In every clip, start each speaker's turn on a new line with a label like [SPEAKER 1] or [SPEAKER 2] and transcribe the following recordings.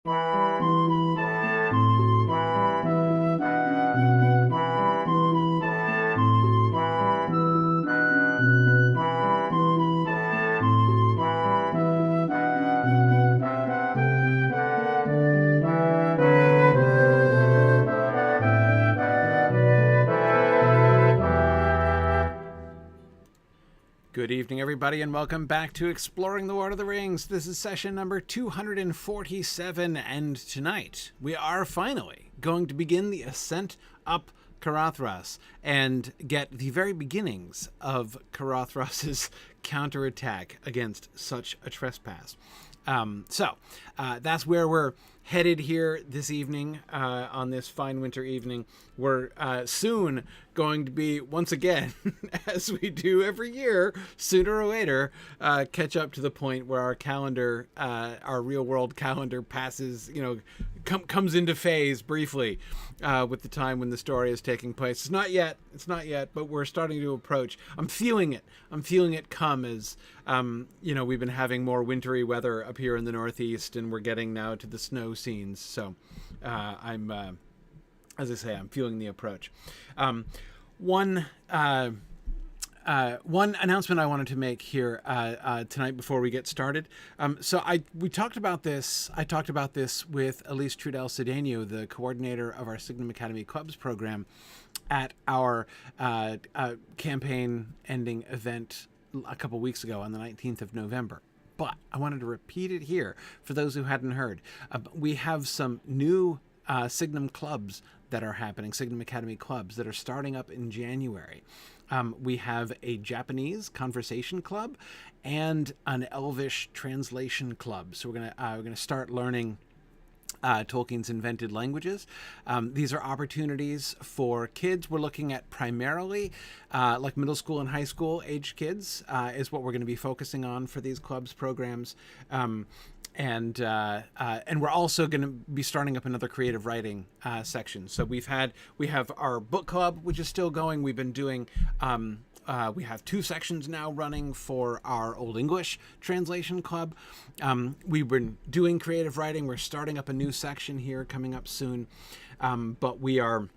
[SPEAKER 1] Good evening, everybody, and welcome back to Exploring the Lord of the Rings. This is session number 247, and tonight we are finally going to begin the ascent up Caradhras and get the very beginnings of Caradhras' counterattack against such a trespass. So that's where we're headed here this evening, on this fine winter evening. We're soon going to be, once again, as we do every year, sooner or later, catch up to the point where our calendar, our real world calendar passes, comes into phase briefly with the time when the story is taking place. It's not yet, but we're starting to approach. I'm feeling it come as, we've been having more wintry weather up here in the Northeast, and we're getting now to the snow scenes. So as I say, I'm feeling the approach. One announcement I wanted to make here tonight before we get started. I talked about this with Elise Trudel-Cedeno, the coordinator of our Signum Academy Clubs program, at our campaign ending event a couple weeks ago on the 19th of November. But I wanted to repeat it here for those who hadn't heard. We have some new Signum clubs that are happening, Signum Academy clubs that are starting up in January. We have a Japanese conversation club and an Elvish translation club. So we're gonna start learning Tolkien's invented languages. These are opportunities for kids. We're looking at primarily like middle school and high school aged kids is what we're going to be focusing on for these clubs programs. And we're also going to be starting up another creative writing section. So we have our book club, which is still going. We've been doing we have 2 sections now running for our Old English translation club. We've been doing creative writing. We're starting up a new section here coming up soon. But we're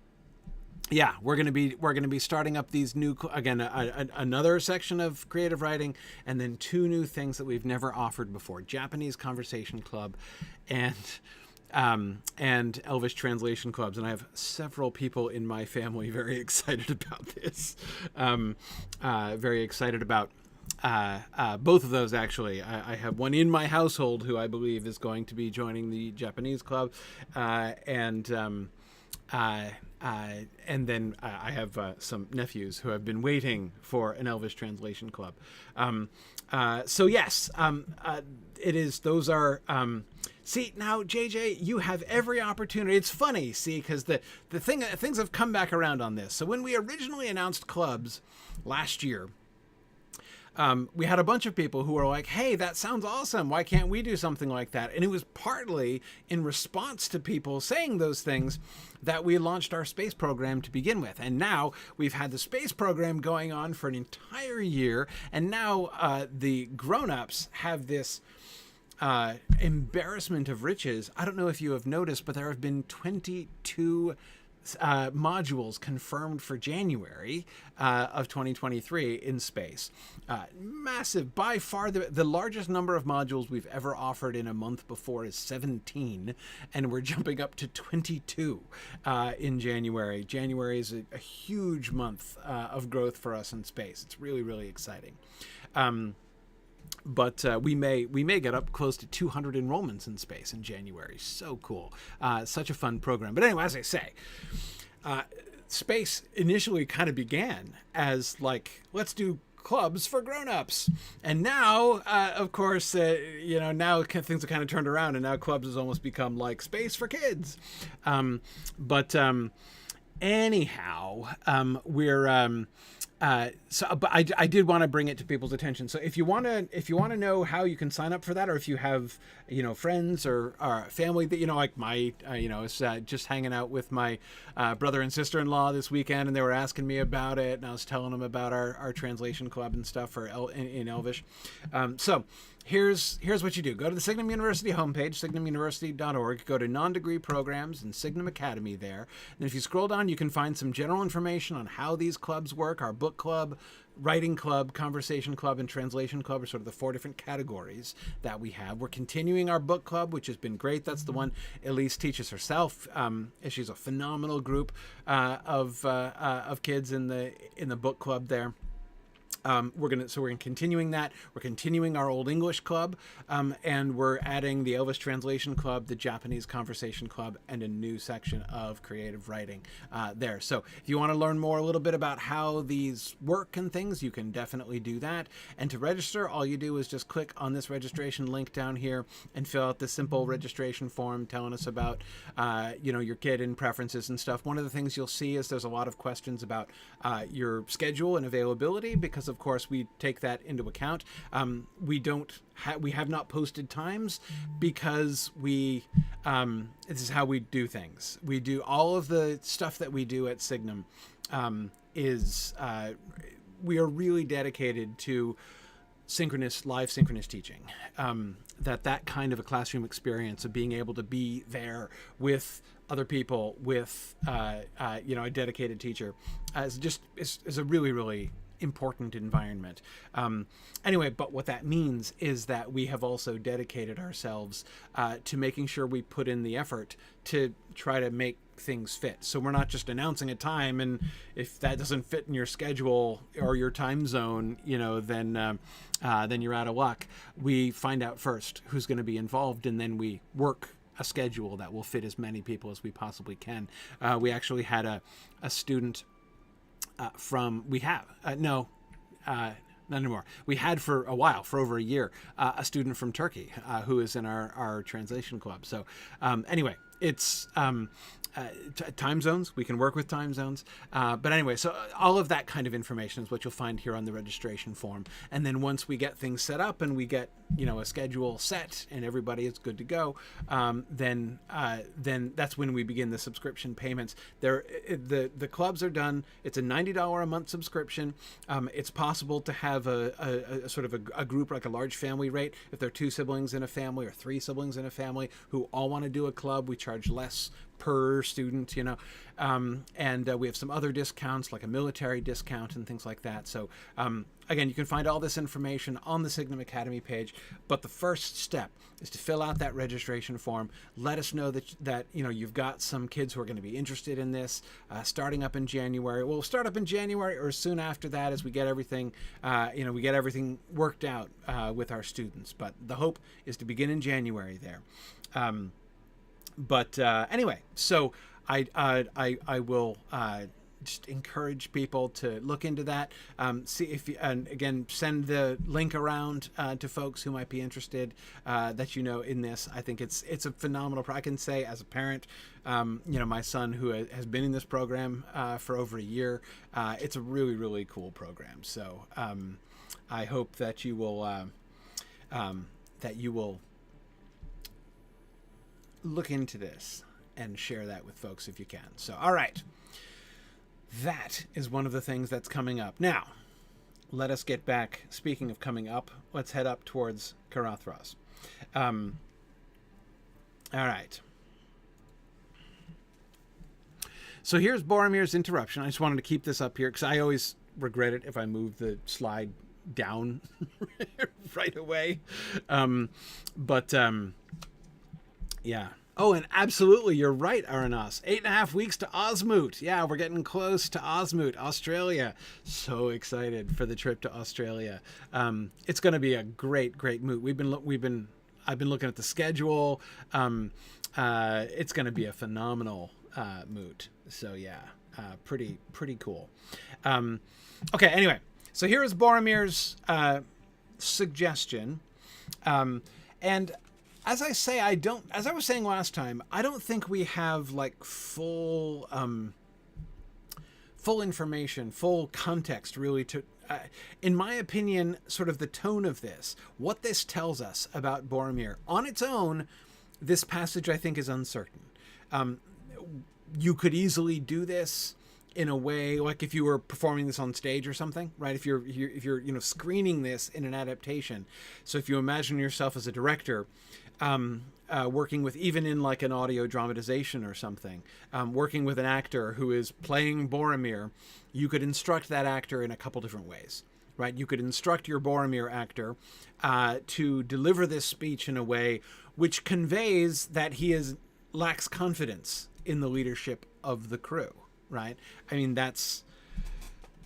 [SPEAKER 1] going to be starting up these new, again, another section of creative writing, and then 2 new things that we've never offered before: Japanese conversation club and Elvish translation clubs. And I have several people in my family very excited about this. Very excited about both of those, actually. I have one in my household who I believe is going to be joining the Japanese club, and then I have some nephews who have been waiting for an Elvish translation club. So yes, it is. Those are. See, now, JJ, you have every opportunity. It's funny, see, because things have come back around on this. So when we originally announced clubs last year, we had a bunch of people who were like, hey, that sounds awesome. Why can't we do something like that? And it was partly in response to people saying those things that we launched our space program to begin with. And now we've had the space program going on for an entire year. And now the grown-ups have this embarrassment of riches. I don't know if you have noticed, but there have been 22 modules confirmed for January of 2023 in space. Massive, by far the largest number of modules we've ever offered in a month before is 17, and we're jumping up to 22 in January. January is a huge month of growth for us in space. It's really, really exciting. But we may get up close to 200 enrollments in space in January. So cool. Such a fun program. But anyway, as I say, space initially kind of began as like, let's do clubs for grown-ups. And now, of course, now things have kind of turned around, and now clubs has almost become like space for kids. Anyhow, we're... but I did want to bring it to people's attention. So if you want to know how you can sign up for that, or if you have, friends or family that, like was just hanging out with my brother and sister-in-law this weekend, and they were asking me about it, and I was telling them about our translation club and stuff in Elvish. So here's what you do. Go to the Signum University homepage, signumuniversity.org. Go to non-degree programs and Signum Academy there. And if you scroll down, you can find some general information on how these clubs work. Our book club, writing club, conversation club, and translation club are sort of the 4 different categories that we have. We're continuing our book club, which has been great. That's the one Elise teaches herself. She's a phenomenal group of kids in the book club there. We're continuing that. We're continuing our Old English Club, and we're adding the Elvis Translation Club, the Japanese Conversation Club, and a new section of creative writing there. So if you want to learn more a little bit about how these work and things, you can definitely do that. And to register, all you do is just click on this registration link down here and fill out the simple registration form telling us about your kid and preferences and stuff. One of the things you'll see is there's a lot of questions about your schedule and availability, because of course we take that into account. We have not posted times because this is how we do things. We do all of the stuff that we do at Signum we are really dedicated to live synchronous teaching. That kind of a classroom experience of being able to be there with other people, with a dedicated teacher, is a really, really important environment. Anyway, but what that means is that we have also dedicated ourselves to making sure we put in the effort to try to make things fit. So we're not just announcing a time, and if that doesn't fit in your schedule or your time zone, then you're out of luck. We find out first who's going to be involved, and then we work a schedule that will fit as many people as we possibly can. We actually had a student not anymore. We had for a while, for over a year, a student from Turkey who is in our translation club. So anyway, it's time zones. We can work with time zones. But anyway, so all of that kind of information is what you'll find here on the registration form. And then once we get things set up and we get a schedule set and everybody is good to go, then that's when we begin the subscription payments. The clubs are done. It's a $90 a month subscription. It's possible to have a sort of a group, like a large family rate. If there are 2 siblings in a family or 3 siblings in a family who all want to do a club, we charge less per student, and we have some other discounts, like a military discount and things like that. So again, you can find all this information on the Signum Academy page, but the first step is to fill out that registration form. Let us know that you've got some kids who are going to be interested in this, starting up in January. We'll start up in January or soon after that, as we get everything worked out with our students. But the hope is to begin in January there. But anyway, so I will just encourage people to look into that. See if you, and again, send the link around to folks who might be interested in this. I think it's a phenomenal. I can say as a parent, my son who has been in this program for over a year, it's a really, really cool program. So I hope that you will look into this and share that with folks if you can. So, all right. That is one of the things that's coming up. Now, let us get back. Speaking of coming up, let's head up towards Caradhras. All right. So here's Boromir's interruption. I just wanted to keep this up here because I always regret it if I move the slide down right away. Yeah. Oh, and absolutely, you're right, Aranas. 8.5 weeks to Osmoot. Yeah, we're getting close to Osmoot, Australia. So excited for the trip to Australia. It's going to be a great, great moot. I've been looking at the schedule. It's going to be a phenomenal moot. So yeah, pretty cool. Okay. Anyway, so here is Boromir's suggestion, and. As I say, as I was saying last time, I don't think we have like full information, full context really to, in my opinion, sort of the tone of this, what this tells us about Boromir. On its own, this passage I think is uncertain. You could easily do this in a way like if you were performing this on stage or something, right? If you're screening this in an adaptation. So if you imagine yourself as a director, working with, even in like an audio dramatization or something, working with an actor who is playing Boromir, you could instruct that actor in a couple different ways, right? You could instruct your Boromir actor to deliver this speech in a way which conveys that he lacks confidence in the leadership of the crew, right? I mean, that's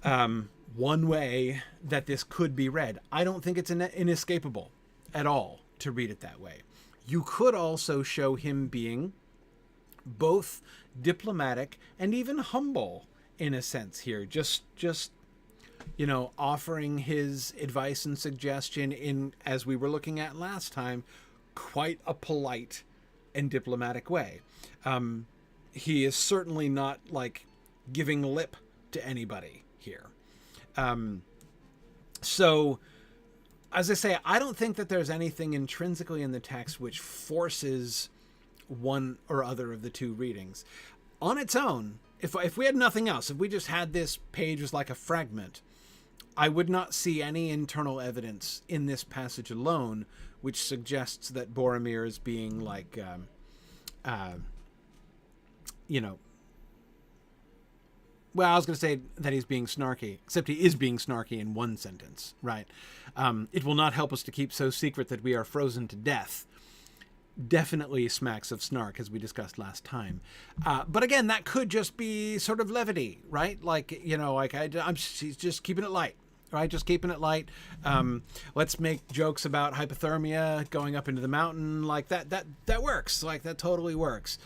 [SPEAKER 1] one way that this could be read. I don't think it's inescapable at all to read it that way. You could also show him being both diplomatic and even humble in a sense here, just offering his advice and suggestion in, as we were looking at last time, quite a polite and diplomatic way. He is certainly not like giving lip to anybody here. So, as I say, I don't think that there's anything intrinsically in the text which forces one or other of the two readings. On its own, if we had nothing else, if we just had this page as like a fragment, I would not see any internal evidence in this passage alone which suggests that Boromir is being like, well, I was going to say that he's being snarky, except he is being snarky in one sentence, right? It will not help us to keep so secret that we are frozen to death. Definitely smacks of snark, as we discussed last time. But again, that could just be sort of levity, right? Like, he's just keeping it light, right? Just keeping it light. Let's make jokes about hypothermia, going up into the mountain, like that works. Like, that totally works.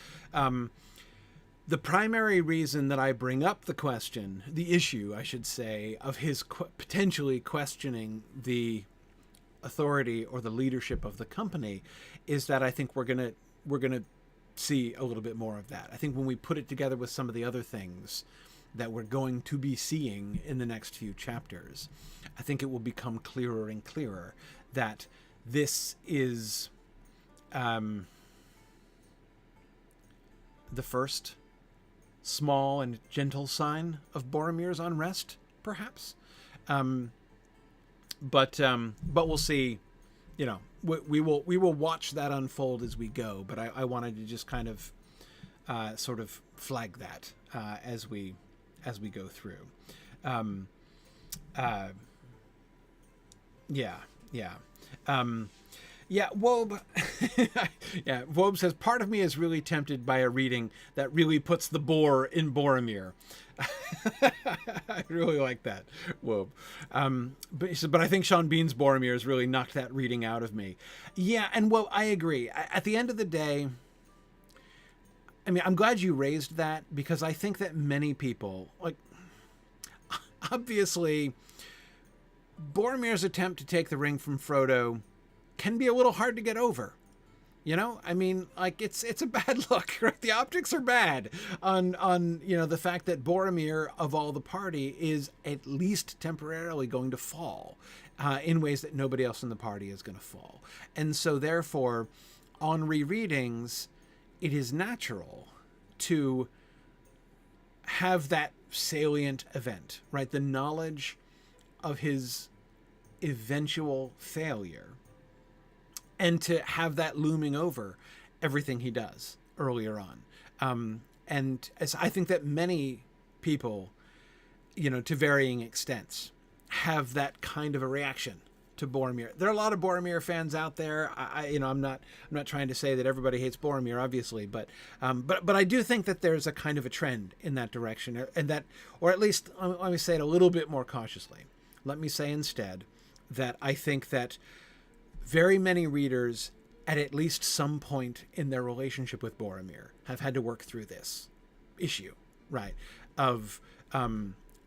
[SPEAKER 1] The primary reason that I bring up the issue, I should say, of his potentially questioning the authority or the leadership of the company is that I think we're gonna see a little bit more of that. I think when we put it together with some of the other things that we're going to be seeing in the next few chapters, I think it will become clearer and clearer that this is the first small and gentle sign of Boromir's unrest, perhaps. But we'll see. We will watch that unfold as we go. But I wanted to just kind of sort of flag that as we go through. Wob. Wob says, part of me is really tempted by a reading that really puts the boar in Boromir. I really like that, Wob. But I think Sean Bean's Boromir has really knocked that reading out of me. Yeah, and well, I agree. At the end of the day, I mean, I'm glad you raised that, because I think that many people, like, obviously, Boromir's attempt to take the ring from Frodo can be a little hard to get over. I mean, like, it's a bad look, right? The optics are bad on the fact that Boromir, of all the party, is at least temporarily going to fall in ways that nobody else in the party is going to fall. And so therefore, on rereadings, it is natural to have that salient event, right? The knowledge of his eventual failure, and to have that looming over everything he does earlier on. And as I think that many people, to varying extents, have that kind of a reaction to Boromir. There are a lot of Boromir fans out there. I'm not trying to say that everybody hates Boromir, obviously, but I do think that there's a kind of a trend in that direction, and that, or at least let me say it a little bit more cautiously. Let me say instead that I think that very many readers at least some point in their relationship with Boromir have had to work through this issue, right? Of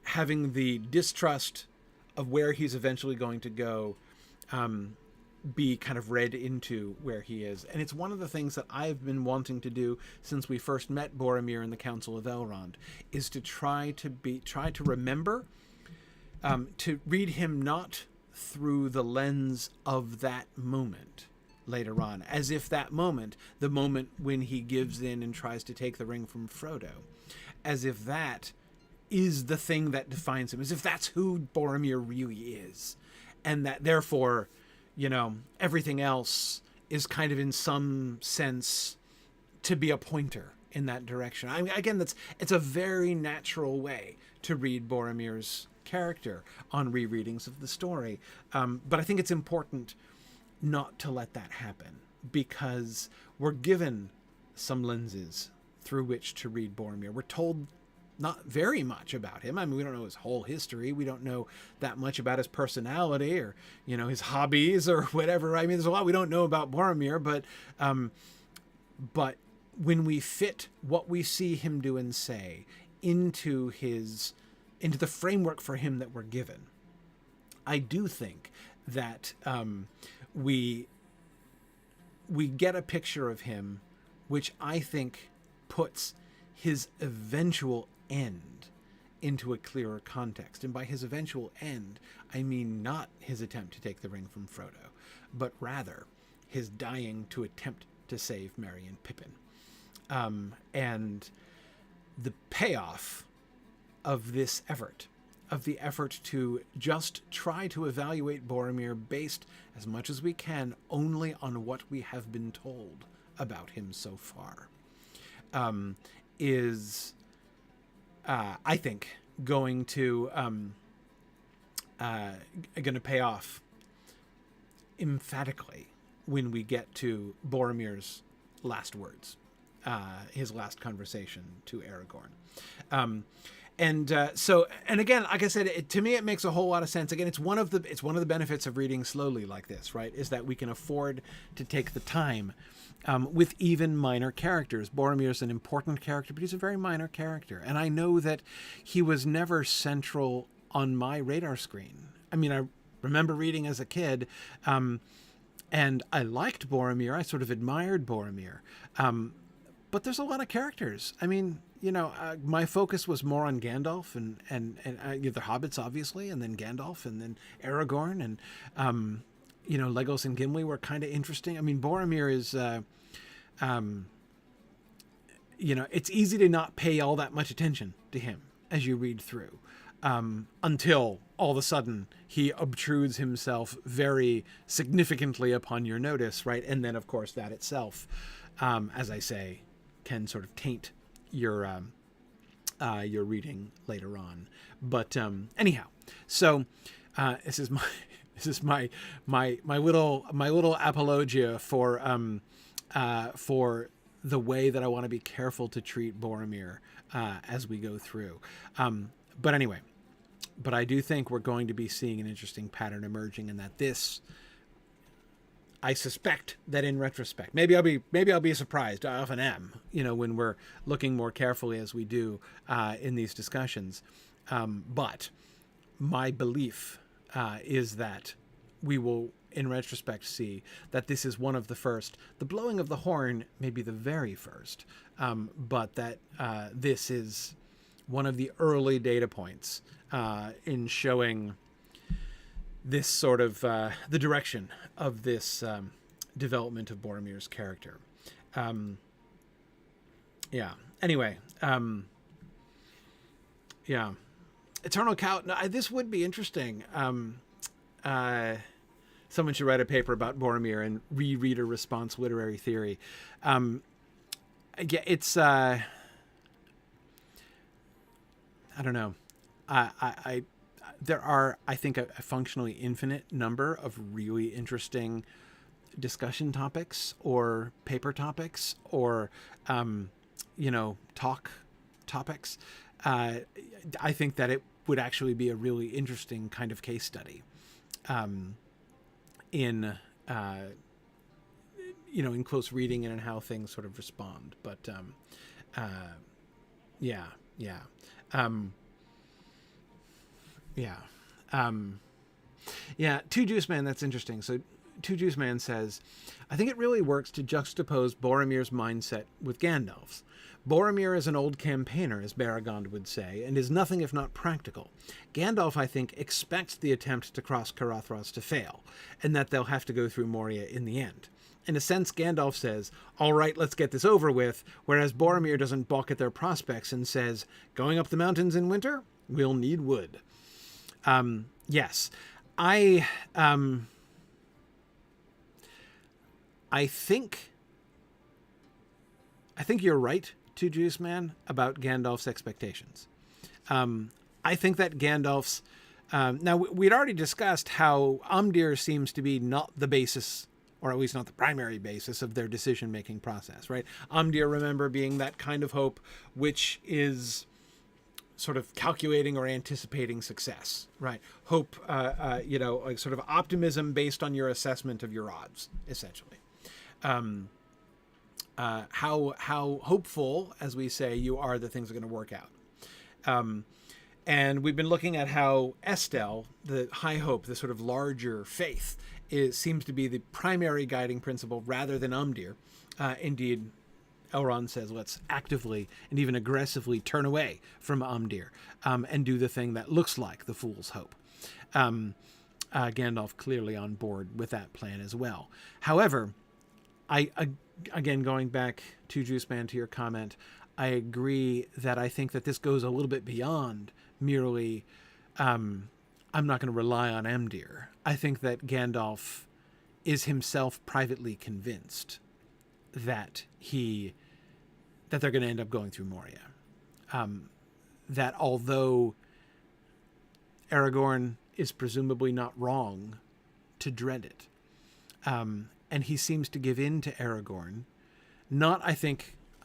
[SPEAKER 1] having the distrust of where he's eventually going to go be kind of read into where he is. And it's one of the things that I've been wanting to do since we first met Boromir in the Council of Elrond, is to try to remember to read him not through the lens of that moment later on, as if that moment, the moment when he gives in and tries to take the ring from Frodo, as if that is the thing that defines him, as if that's who Boromir really is. And that therefore, everything else is kind of in some sense to be a pointer in that direction. I mean, again, it's a very natural way to read Boromir's character on rereadings of the story. But I think it's important not to let that happen, because we're given some lenses through which to read Boromir. We're told not very much about him. I mean, we don't know his whole history. We don't know that much about his personality or, his hobbies or whatever. I mean, there's a lot we don't know about Boromir, but when we fit what we see him do and say into the framework for him that we're given, I do think that we get a picture of him which I think puts his eventual end into a clearer context. And by his eventual end, I mean not his attempt to take the ring from Frodo, but rather his dying to attempt to save Merry and Pippin. And the payoff of this effort, of the effort to just try to evaluate Boromir based as much as we can only on what we have been told about him so far, is, I think, going to pay off emphatically when we get to Boromir's last words, his last conversation to Aragorn. And again, like I said, to me, it makes a whole lot of sense. Again, it's one of the benefits of reading slowly like this, right? Is that we can afford to take the time with even minor characters. Boromir's an important character, but he's a very minor character. And I know that he was never central on my radar screen. I mean, I remember reading as a kid, and I liked Boromir. I sort of admired Boromir. But there's a lot of characters. I mean, my focus was more on Gandalf and the Hobbits, obviously, and then Gandalf, and then Aragorn, and Legolas and Gimli were kind of interesting. I mean, Boromir is, it's easy to not pay all that much attention to him as you read through, until all of a sudden he obtrudes himself very significantly upon your notice, right? And then, of course, that itself, as I say, can sort of taint your reading later on. But anyhow, so this is my little apologia for the way that I want to be careful to treat Boromir as we go through. But anyway, I do think we're going to be seeing an interesting pattern emerging, and that this, I suspect that in retrospect, maybe I'll be surprised. I often am, when we're looking more carefully as we do in these discussions. But my belief is that we will, in retrospect, see that this is one of the first. The blowing of the horn may be the very first, but that this is one of the early data points in showing this sort of the direction of this development of Boromir's character. Anyway, Eternal Cow. No, this would be interesting. Someone should write a paper about Boromir and rereader response literary theory. It's I don't know. There are, I think, a functionally infinite number of really interesting discussion topics or paper topics or, talk topics. I think that it would actually be a really interesting kind of case study in close reading and in how things sort of respond. But Two Juice Man, that's interesting. So Two Juice Man says, I think it really works to juxtapose Boromir's mindset with Gandalf's. Boromir is an old campaigner, as Baragond would say, and is nothing if not practical. Gandalf, I think, expects the attempt to cross Caradhras to fail, and that they'll have to go through Moria in the end. In a sense, Gandalf says, all right, let's get this over with, whereas Boromir doesn't balk at their prospects and says, going up the mountains in winter, we'll need wood. Yes, I think you're right, Two Juice Man, about Gandalf's expectations. I think that Gandalf's... now, we'd already discussed how Umdir seems to be not the basis, or at least not the primary basis, of their decision-making process, right? Umdir, remember, being that kind of hope which is sort of calculating or anticipating success, right? Hope, like sort of optimism based on your assessment of your odds, essentially. How hopeful, as we say, you are that things are going to work out. And we've been looking at how Estel, the high hope, the sort of larger faith, seems to be the primary guiding principle rather than Umdir. Indeed, Elrond says, let's actively and even aggressively turn away from Umdir and do the thing that looks like the fool's hope. Gandalf clearly on board with that plan as well. However, again, going back to Juice Man, to your comment, I agree that I think that this goes a little bit beyond merely, I'm not going to rely on Emdir. I think that Gandalf is himself privately convinced that they're going to end up going through Moria. That although Aragorn is presumably not wrong to dread it, and he seems to give in to Aragorn,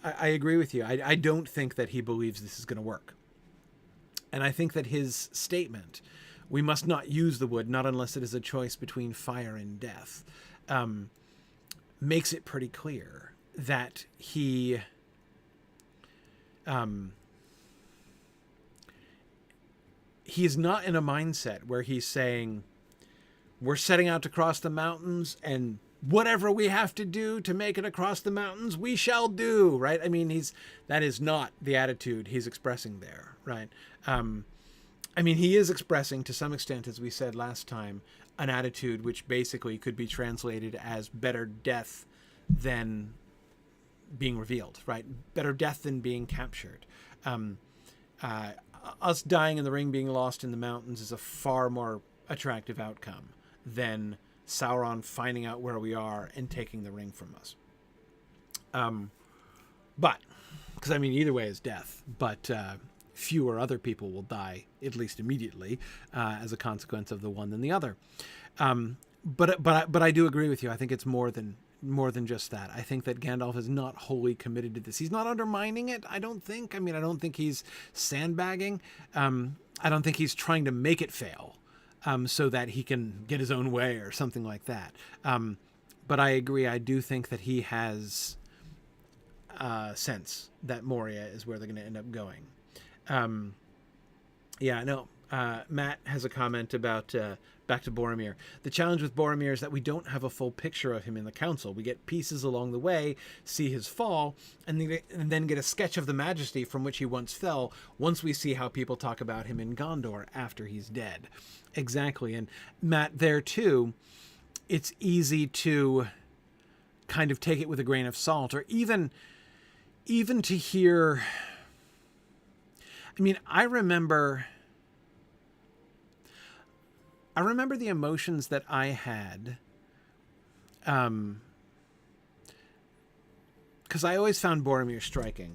[SPEAKER 1] I agree with you. I don't think that he believes this is going to work. And I think that his statement, we must not use the wood, not unless it is a choice between fire and death, makes it pretty clear that he is not in a mindset where he's saying, we're setting out to cross the mountains, and whatever we have to do to make it across the mountains, we shall do, right? I mean, that is not the attitude he's expressing there, right? He is expressing, to some extent, as we said last time, an attitude which basically could be translated as better death than being revealed, right? Better death than being captured. Us dying in the ring, being lost in the mountains, is a far more attractive outcome than Sauron finding out where we are and taking the ring from us. Because either way is death, but fewer other people will die, at least immediately, as a consequence of the one than the other. But I do agree with you. I think it's more than just that. I think that Gandalf is not wholly committed to this. He's not undermining it, I don't think. I don't think he's sandbagging. I don't think he's trying to make it fail so that he can get his own way or something like that. But I agree. I do think that he has sense that Moria is where they're going to end up going. Matt has a comment about back to Boromir. The challenge with Boromir is that we don't have a full picture of him in the council. We get pieces along the way, see his fall, and then get a sketch of the majesty from which he once fell once we see how people talk about him in Gondor after he's dead. Exactly. And Matt, there too, it's easy to kind of take it with a grain of salt, or even to hear... I remember the emotions that I had, because I always found Boromir striking.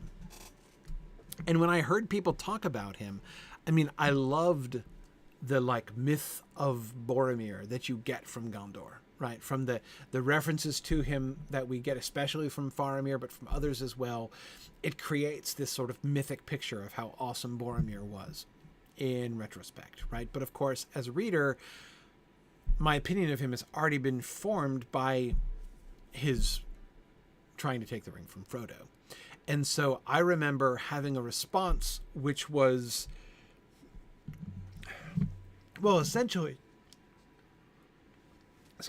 [SPEAKER 1] And when I heard people talk about him, I loved the myth of Boromir that you get from Gondor, right? From the references to him that we get, especially from Faramir, but from others as well. It creates this sort of mythic picture of how awesome Boromir was in retrospect, right? But of course, as a reader, my opinion of him has already been formed by his trying to take the ring from Frodo. And so I remember having a response which was, well, essentially, a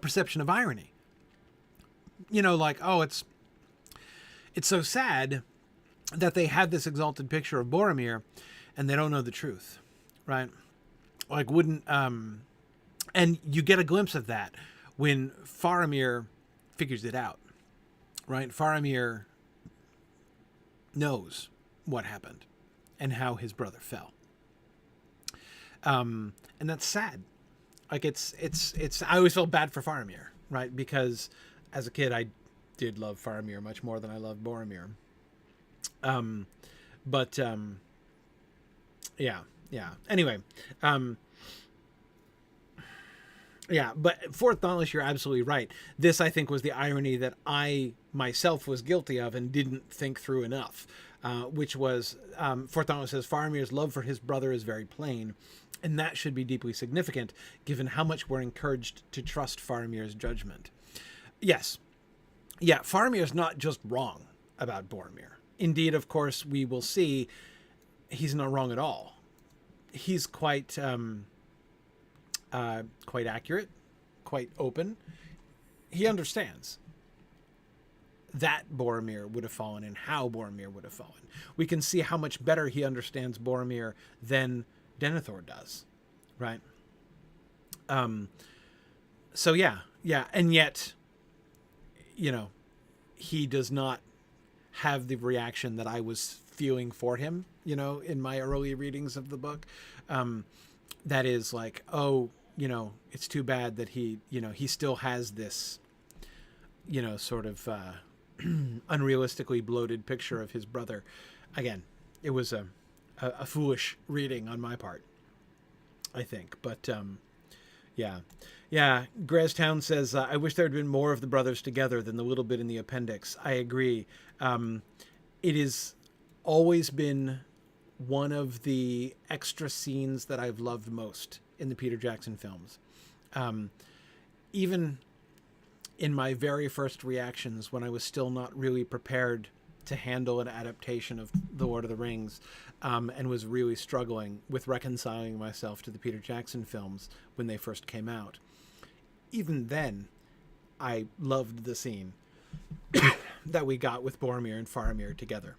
[SPEAKER 1] perception of irony. It's so sad that they have this exalted picture of Boromir and they don't know the truth, right? Wouldn't, and And you get a glimpse of that when Faramir figures it out, right? Faramir knows what happened and how his brother fell. And that's sad. Like it's, I always felt bad for Faramir, right? Because as a kid, I did love Faramir much more than I loved Boromir. Yeah. Anyway, yeah, but Fourth Dauntless, you're absolutely right. This, I think, was the irony that I myself was guilty of and didn't think through enough, which was, Fourth Dauntless says, Faramir's love for his brother is very plain, and that should be deeply significant, given how much we're encouraged to trust Faramir's judgment. Yes. Yeah, Faramir's not just wrong about Boromir. Indeed, of course, we will see he's not wrong at all. He's quite accurate, quite open. He understands that Boromir would have fallen and how Boromir would have fallen. We can see how much better he understands Boromir than Denethor does, right? So yeah, and yet, you know, he does not have the reaction that I was feeling for him, you know, in my early readings of the book. That is like, oh, you know, it's too bad that he, you know, he still has this, you know, sort of unrealistically bloated picture of his brother. Again, it was a foolish reading on my part, I think. But yeah. Grestown says, I wish there had been more of the brothers together than the little bit in the appendix. I agree. It has always been one of the extra scenes that I've loved most in the Peter Jackson films. Even in my very first reactions, when I was still not really prepared to handle an adaptation of The Lord of the Rings, and was really struggling with reconciling myself to the Peter Jackson films when they first came out. Even then, I loved the scene that we got with Boromir and Faramir together.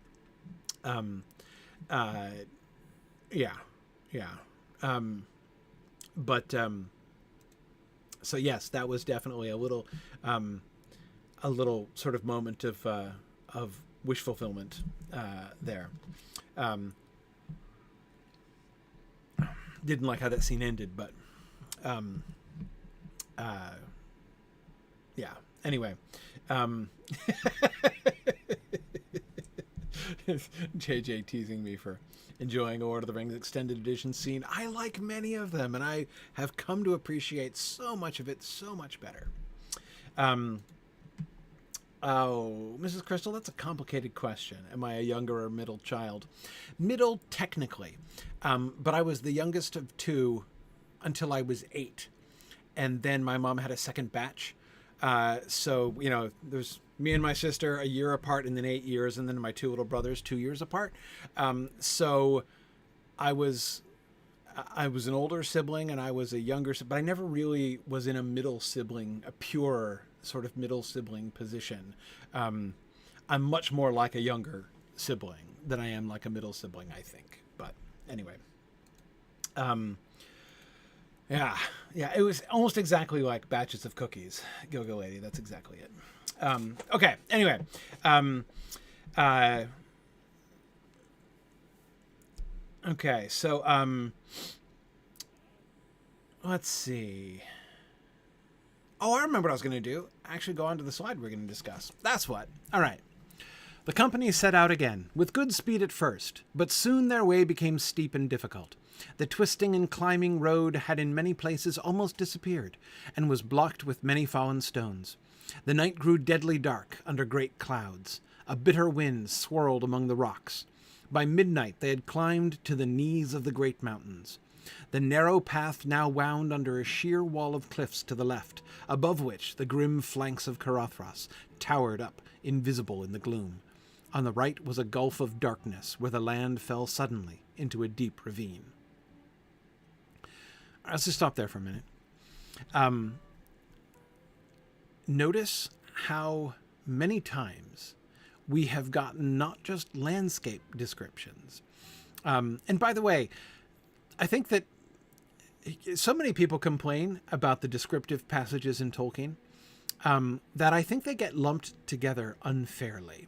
[SPEAKER 1] So yes, that was definitely a little sort of moment of wish fulfillment there. Didn't like how that scene ended, but yeah. Anyway, JJ teasing me for enjoying a Lord of the Rings extended edition scene. I like many of them, and I have come to appreciate so much of it so much better. Oh, Mrs. Crystal, that's a complicated question. Am I a younger or middle child? Middle, technically. But I was the youngest of two until I was 8. And then my mom had a second batch. So, you know, there's me and my sister a year apart and then 8 years. And then my 2 little brothers 2 years apart. So I was an older sibling and I was a younger, but I never really was in a middle sibling, a pure sort of middle sibling position. I'm much more like a younger sibling than I am like a middle sibling, I think. But anyway, yeah, it was almost exactly like batches of cookies. Go lady, that's exactly it. Okay, anyway, okay, so let's see. Oh, I remember what I was going to do. Actually go on to the slide we're going to discuss. That's what. All right. The company set out again, with good speed at first, but soon their way became steep and difficult. The twisting and climbing road had in many places almost disappeared, and was blocked with many fallen stones. The night grew deadly dark under great clouds. A bitter wind swirled among the rocks. By midnight they had climbed to the knees of the great mountains. The narrow path now wound under a sheer wall of cliffs to the left, above which the grim flanks of Caradhras towered up, invisible in the gloom. On the right was a gulf of darkness, where the land fell suddenly into a deep ravine. Let's just stop there for a minute. Notice how many times we have gotten not just landscape descriptions. And by the way, I think that So many people complain about the descriptive passages in Tolkien that I think they get lumped together unfairly.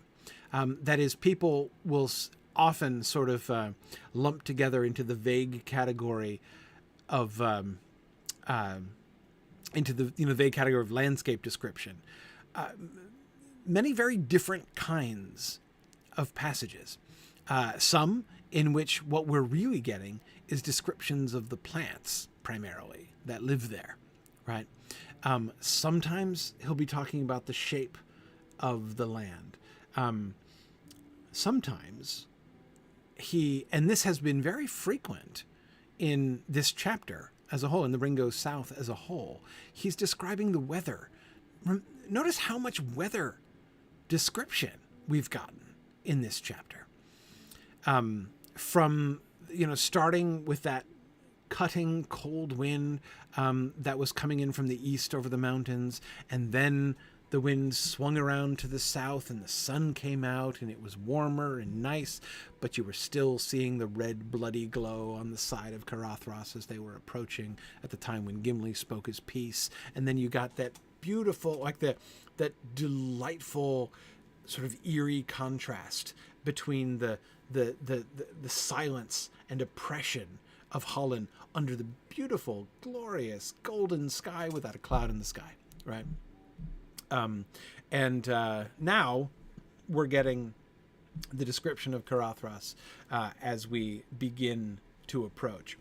[SPEAKER 1] That is, people will often sort of lump together into the vague category of vague category of landscape description. Many very different kinds of passages. Some in which what we're really getting is descriptions of the plants primarily that live there, right? Sometimes he'll be talking about the shape of the land. Sometimes and this has been very frequent in this chapter as a whole, in The Ring Goes South as a whole, he's describing the weather. Notice how much weather description we've gotten in this chapter. From, starting with that cutting cold wind that was coming in from the east over the mountains, and then the wind swung around to the south and the sun came out and it was warmer and nice, but you were still seeing the red bloody glow on the side of Caradhras as they were approaching at the time when Gimli spoke his piece. And then you got that beautiful, that delightful sort of eerie contrast between the silence and oppression of Holland under the beautiful, glorious, golden sky without a cloud in the sky, right? Now we're getting the description of Caradhras as we begin to approach.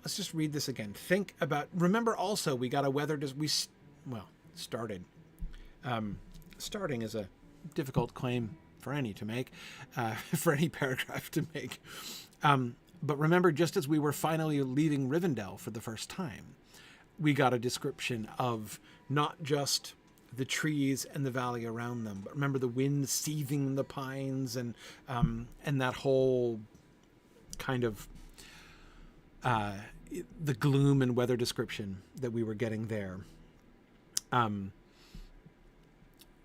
[SPEAKER 1] Let's just read this again. Remember also, we got a weather, starting is a difficult claim for any to make, for any paragraph to make. But remember, just as we were finally leaving Rivendell for the first time, we got a description of not just the trees and the valley around them, but remember the wind seething the pines and that whole kind of the gloom and weather description that we were getting there.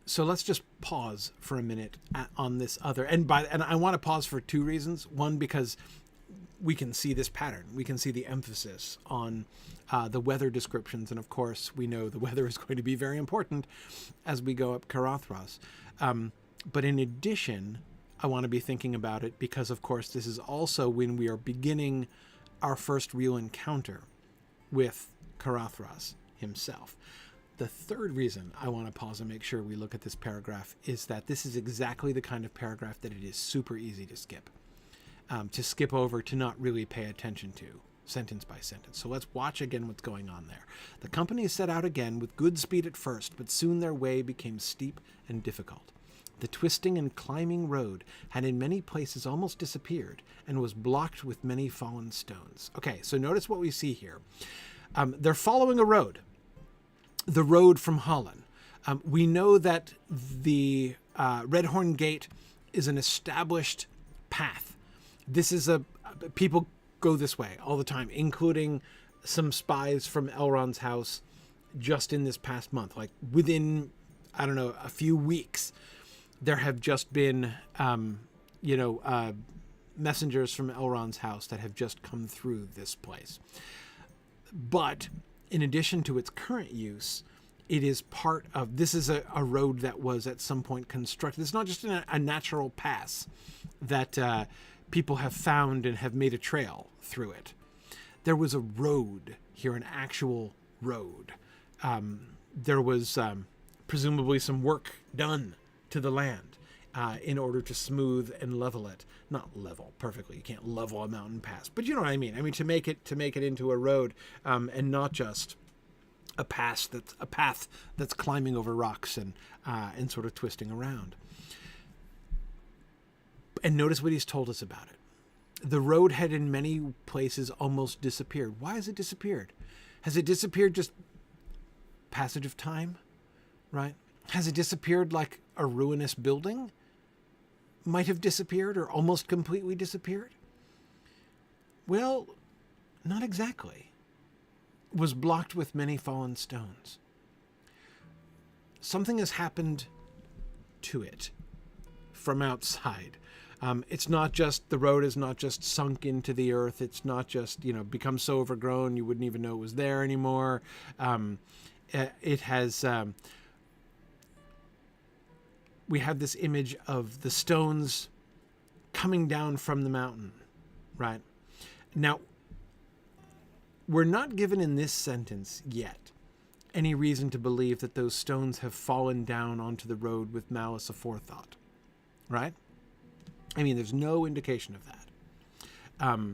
[SPEAKER 1] So let's just pause for a minute on this other, and I want to pause for two reasons. One, because we can see this pattern. We can see the emphasis on the weather descriptions. And of course, we know the weather is going to be very important as we go up Caradhras. But in addition, I want to be thinking about it because, of course, this is also when we are beginning our first real encounter with Caradhras himself. The third reason I want to pause and make sure we look at this paragraph is that this is exactly the kind of paragraph that it is super easy to skip over, to not really pay attention to, sentence by sentence. So let's watch again what's going on there. The company set out again with good speed at first, but soon their way became steep and difficult. The twisting and climbing road had in many places almost disappeared and was blocked with many fallen stones. Okay, so notice what we see here. They're following a road, the road from Holland. We know that the Redhorn Gate is an established path. This is people go this way all the time, including some spies from Elrond's house just in this past month. Like within, a few weeks, there have just been, messengers from Elrond's house that have just come through this place. But in addition to its current use, it is this is a road that was at some point constructed. It's not just a natural pass that people have found and have made a trail through it. There was a road here, an actual road. There was presumably some work done to the land in order to smooth and level it. Not level perfectly. You can't level a mountain pass, but you know what I mean. I mean, to make it into a road and not just a path that's climbing over rocks and sort of twisting around. And notice what he's told us about it. The road had in many places almost disappeared. Why has it disappeared? Has it disappeared just passage of time, right? Has it disappeared like a ruinous building might have disappeared or almost completely disappeared? Well, not exactly. It was blocked with many fallen stones. Something has happened to it from outside. It's not just, the road is not just sunk into the earth. It's not just, become so overgrown you wouldn't even know it was there anymore. It has, we have this image of the stones coming down from the mountain, right? Now, we're not given in this sentence yet any reason to believe that those stones have fallen down onto the road with malice aforethought, right? I mean, there's no indication of that.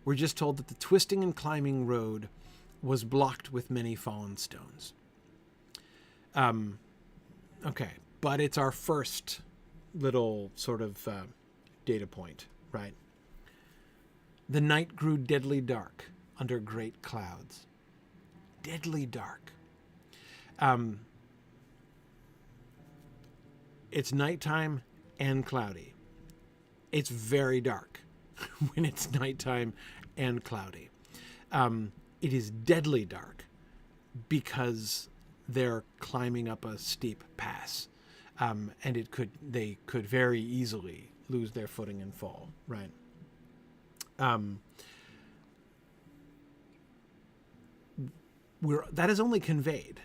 [SPEAKER 1] We're just told that the twisting and climbing road was blocked with many fallen stones. Okay, but it's our first little sort of data point, right? The night grew deadly dark under great clouds. Deadly dark. It's nighttime and cloudy. It's very dark when it's nighttime and cloudy. It is deadly dark because they're climbing up a steep pass, and they could very easily lose their footing and fall, right? That is only conveyed,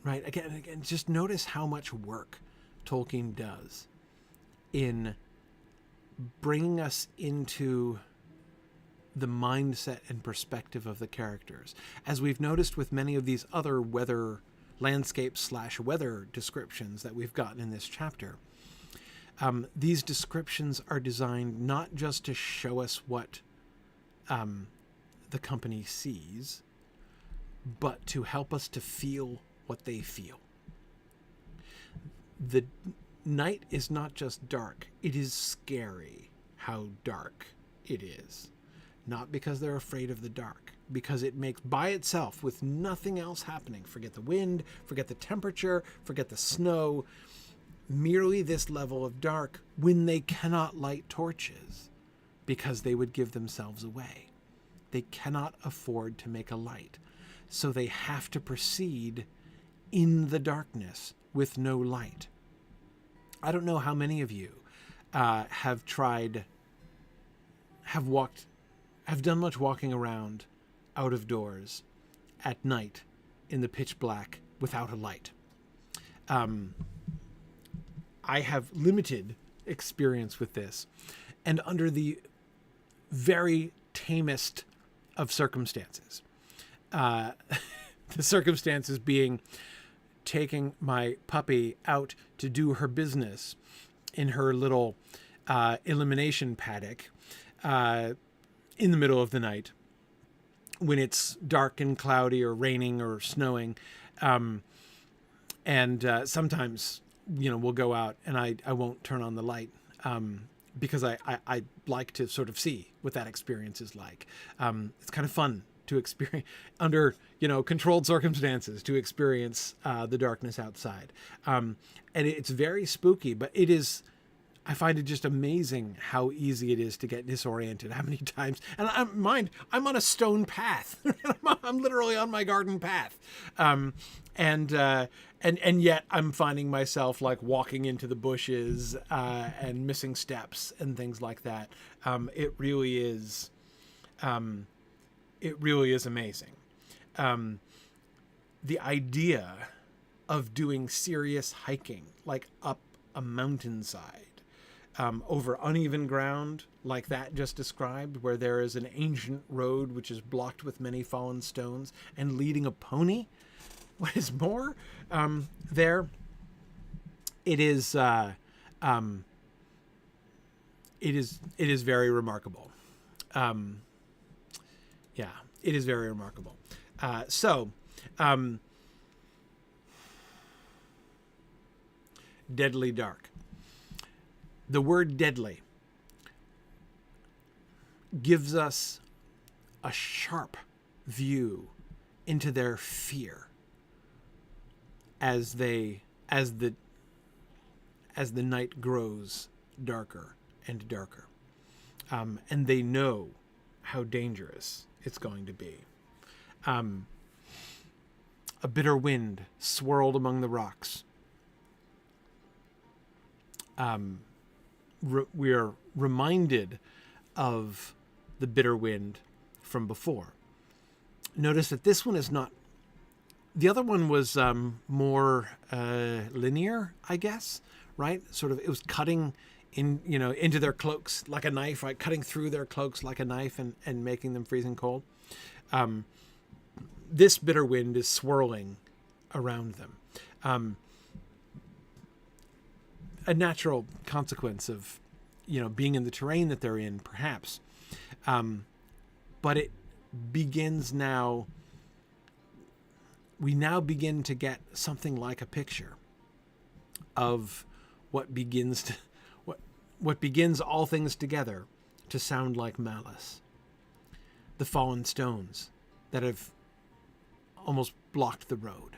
[SPEAKER 1] right? Again, just notice how much work Tolkien does in bringing us into the mindset and perspective of the characters. As we've noticed with many of these other landscape/weather descriptions that we've gotten in this chapter, these descriptions are designed not just to show us what the company sees, but to help us to feel what they feel. The night is not just dark, it is scary how dark it is. Not because they're afraid of the dark, because it makes by itself, with nothing else happening, forget the wind, forget the temperature, forget the snow, merely this level of dark when they cannot light torches because they would give themselves away. They cannot afford to make a light, so they have to proceed in the darkness with no light. I don't know how many of you have done much walking around out of doors at night in the pitch black without a light. I have limited experience with this, and under the very tamest of circumstances. The circumstances being taking my puppy out to do her business in her little elimination paddock in the middle of the night when it's dark and cloudy or raining or snowing. And sometimes, we'll go out and I won't turn on the light because I like to sort of see what that experience is like. It's kind of fun to experience under, controlled circumstances, to experience the darkness outside. And it's very spooky, but I find it just amazing how easy it is to get disoriented. How many times, and I'm on a stone path. I'm literally on my garden path. And yet I'm finding myself like walking into the bushes and missing steps and things like that. It really is amazing. The idea of doing serious hiking, like up a mountainside, over uneven ground like that just described, where there is an ancient road which is blocked with many fallen stones, and leading a pony. What is more, there, it is very remarkable. Yeah, it is very remarkable. Deadly dark. The word deadly gives us a sharp view into their fear as the night grows darker and darker. And they know how dangerous it's going to be. A bitter wind swirled among the rocks. we are reminded of the bitter wind from before. Notice that this one is not. The other one was more linear, I guess, right? Sort of, it was cutting into their cloaks like a knife, right? Cutting through their cloaks like a knife and making them freezing cold. This bitter wind is swirling around them. A natural consequence of, being in the terrain that they're in, perhaps. But it begins now. We now begin to get something like a picture of what begins all things together to sound like malice. The fallen stones that have almost blocked the road.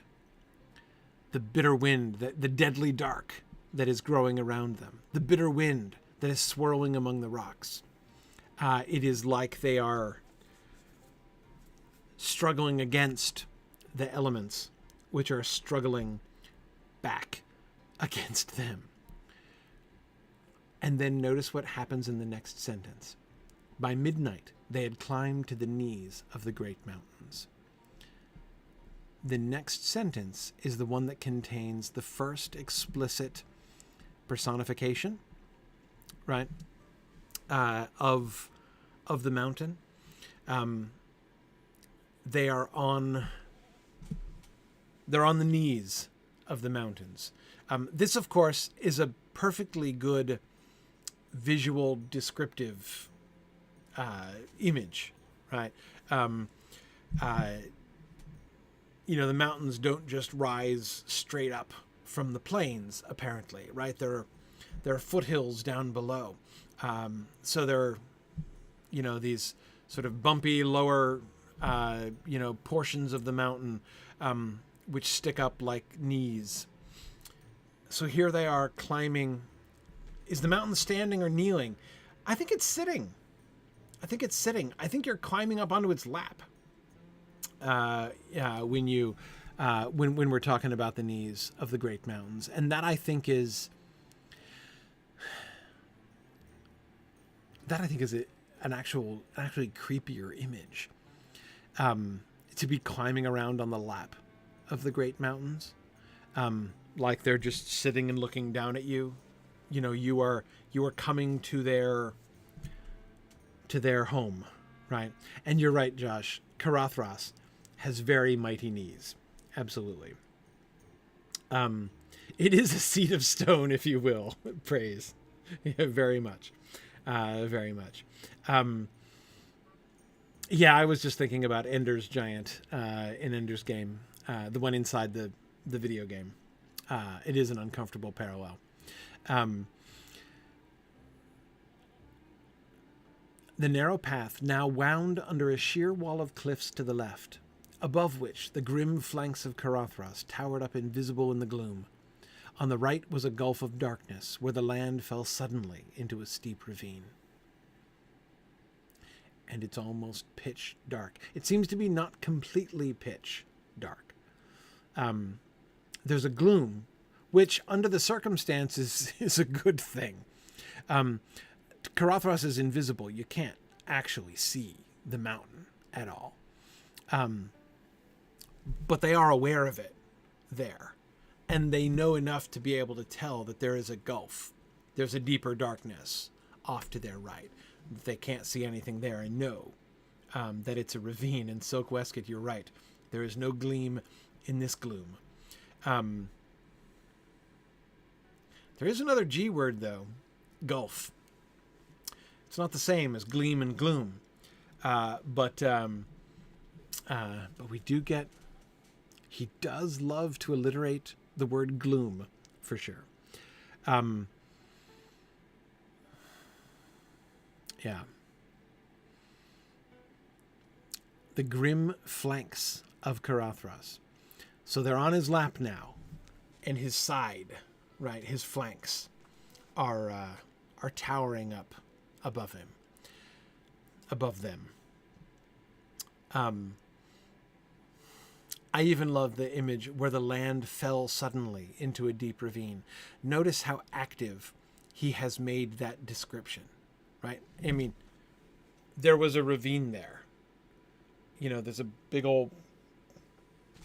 [SPEAKER 1] The bitter wind, the deadly dark that is growing around them. The bitter wind that is swirling among the rocks. It is like they are struggling against the elements which are struggling back against them. And then notice what happens in the next sentence. By midnight, they had climbed to the knees of the great mountains. The next sentence is the one that contains the first explicit personification, right, of the mountain. They're on the knees of the mountains. This, of course, is a perfectly good visual descriptive image, right? The mountains don't just rise straight up from the plains, apparently, right? There are foothills down below. So there are, these sort of bumpy lower, portions of the mountain, which stick up like knees. So here they are climbing. Is the mountain standing or kneeling? I think it's sitting. I think you're climbing up onto its lap. When we're talking about the knees of the great mountains. And that I think is an actually creepier image. To be climbing around on the lap of the great mountains. Like they're just sitting and looking down at you. You are coming to their home, right? And you're right, Josh. Caradhras has very mighty knees. Absolutely. It is a seat of stone, if you will. Praise. Yeah, very much. Very much. I was just thinking about Ender's Giant in Ender's Game, the one inside the video game. It is an uncomfortable parallel. The narrow path now wound under a sheer wall of cliffs to the left, above which the grim flanks of Caradhras towered up invisible in the gloom. On the right was a gulf of darkness, where the land fell suddenly into a steep ravine. And it's almost pitch dark. It seems to be not completely pitch dark. There's a gloom, which under the circumstances is a good thing. Caradhras is invisible. You can't actually see the mountain at all. But they are aware of it there. And they know enough to be able to tell that there is a gulf. There's a deeper darkness off to their right. They can't see anything there and know that it's a ravine. And Silk Westcott, you're right. There is no gleam in this gloom. There is another G word, though. Gulf. It's not the same as gleam and gloom. But we do get... He does love to alliterate the word gloom, for sure. Yeah. The grim flanks of Caradhras. So they're on his lap now, and his side, right, his flanks are towering up above him, above them. I even love the image where the land fell suddenly into a deep ravine. Notice how active he has made that description, right? I mean, there was a ravine there. You know, there's a big old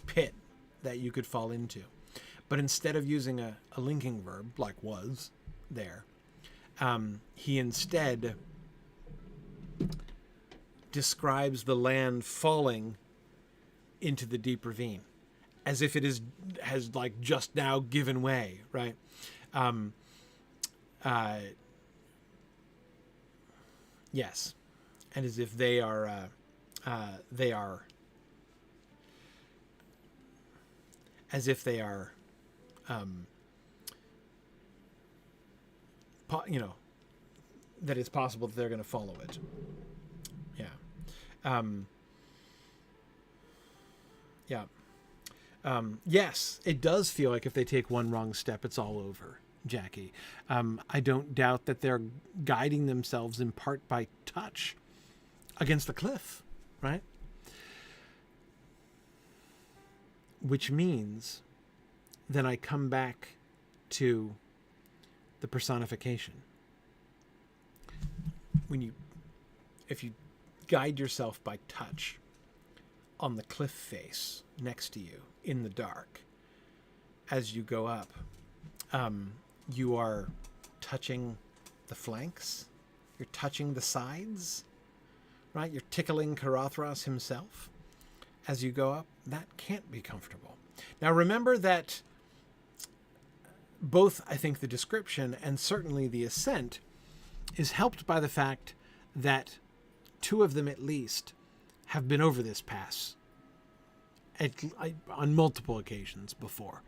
[SPEAKER 1] pit that you could fall into. But instead of using a linking verb like was there, he instead describes the land falling into the deep ravine as if it has like just now given way, right? Yes. And as if they are as if they are, you know, that it's possible that they're going to follow it. Yeah. Yes, it does feel like if they take one wrong step, it's all over, Jackie. I don't doubt that they're guiding themselves in part by touch against the cliff, right? Which means then I come back to the personification. If you guide yourself by touch on the cliff face next to you in the dark, as you go up, you are touching the flanks, you're touching the sides, right? You're tickling Caradhras himself as you go up. That can't be comfortable. Now remember that both, I think, the description and certainly the ascent is helped by the fact that two of them at least have been over this pass on multiple occasions before.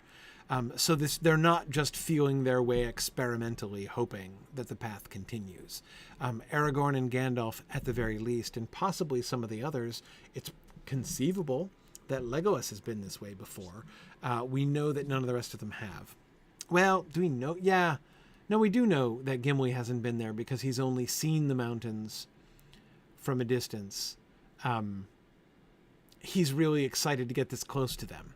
[SPEAKER 1] So they're not just feeling their way experimentally, hoping that the path continues. Aragorn and Gandalf, at the very least, and possibly some of the others, it's conceivable that Legolas has been this way before. We know that none of the rest of them have. Well, do we know? Yeah. No, we do know that Gimli hasn't been there because he's only seen the mountains from a distance. He's really excited to get this close to them.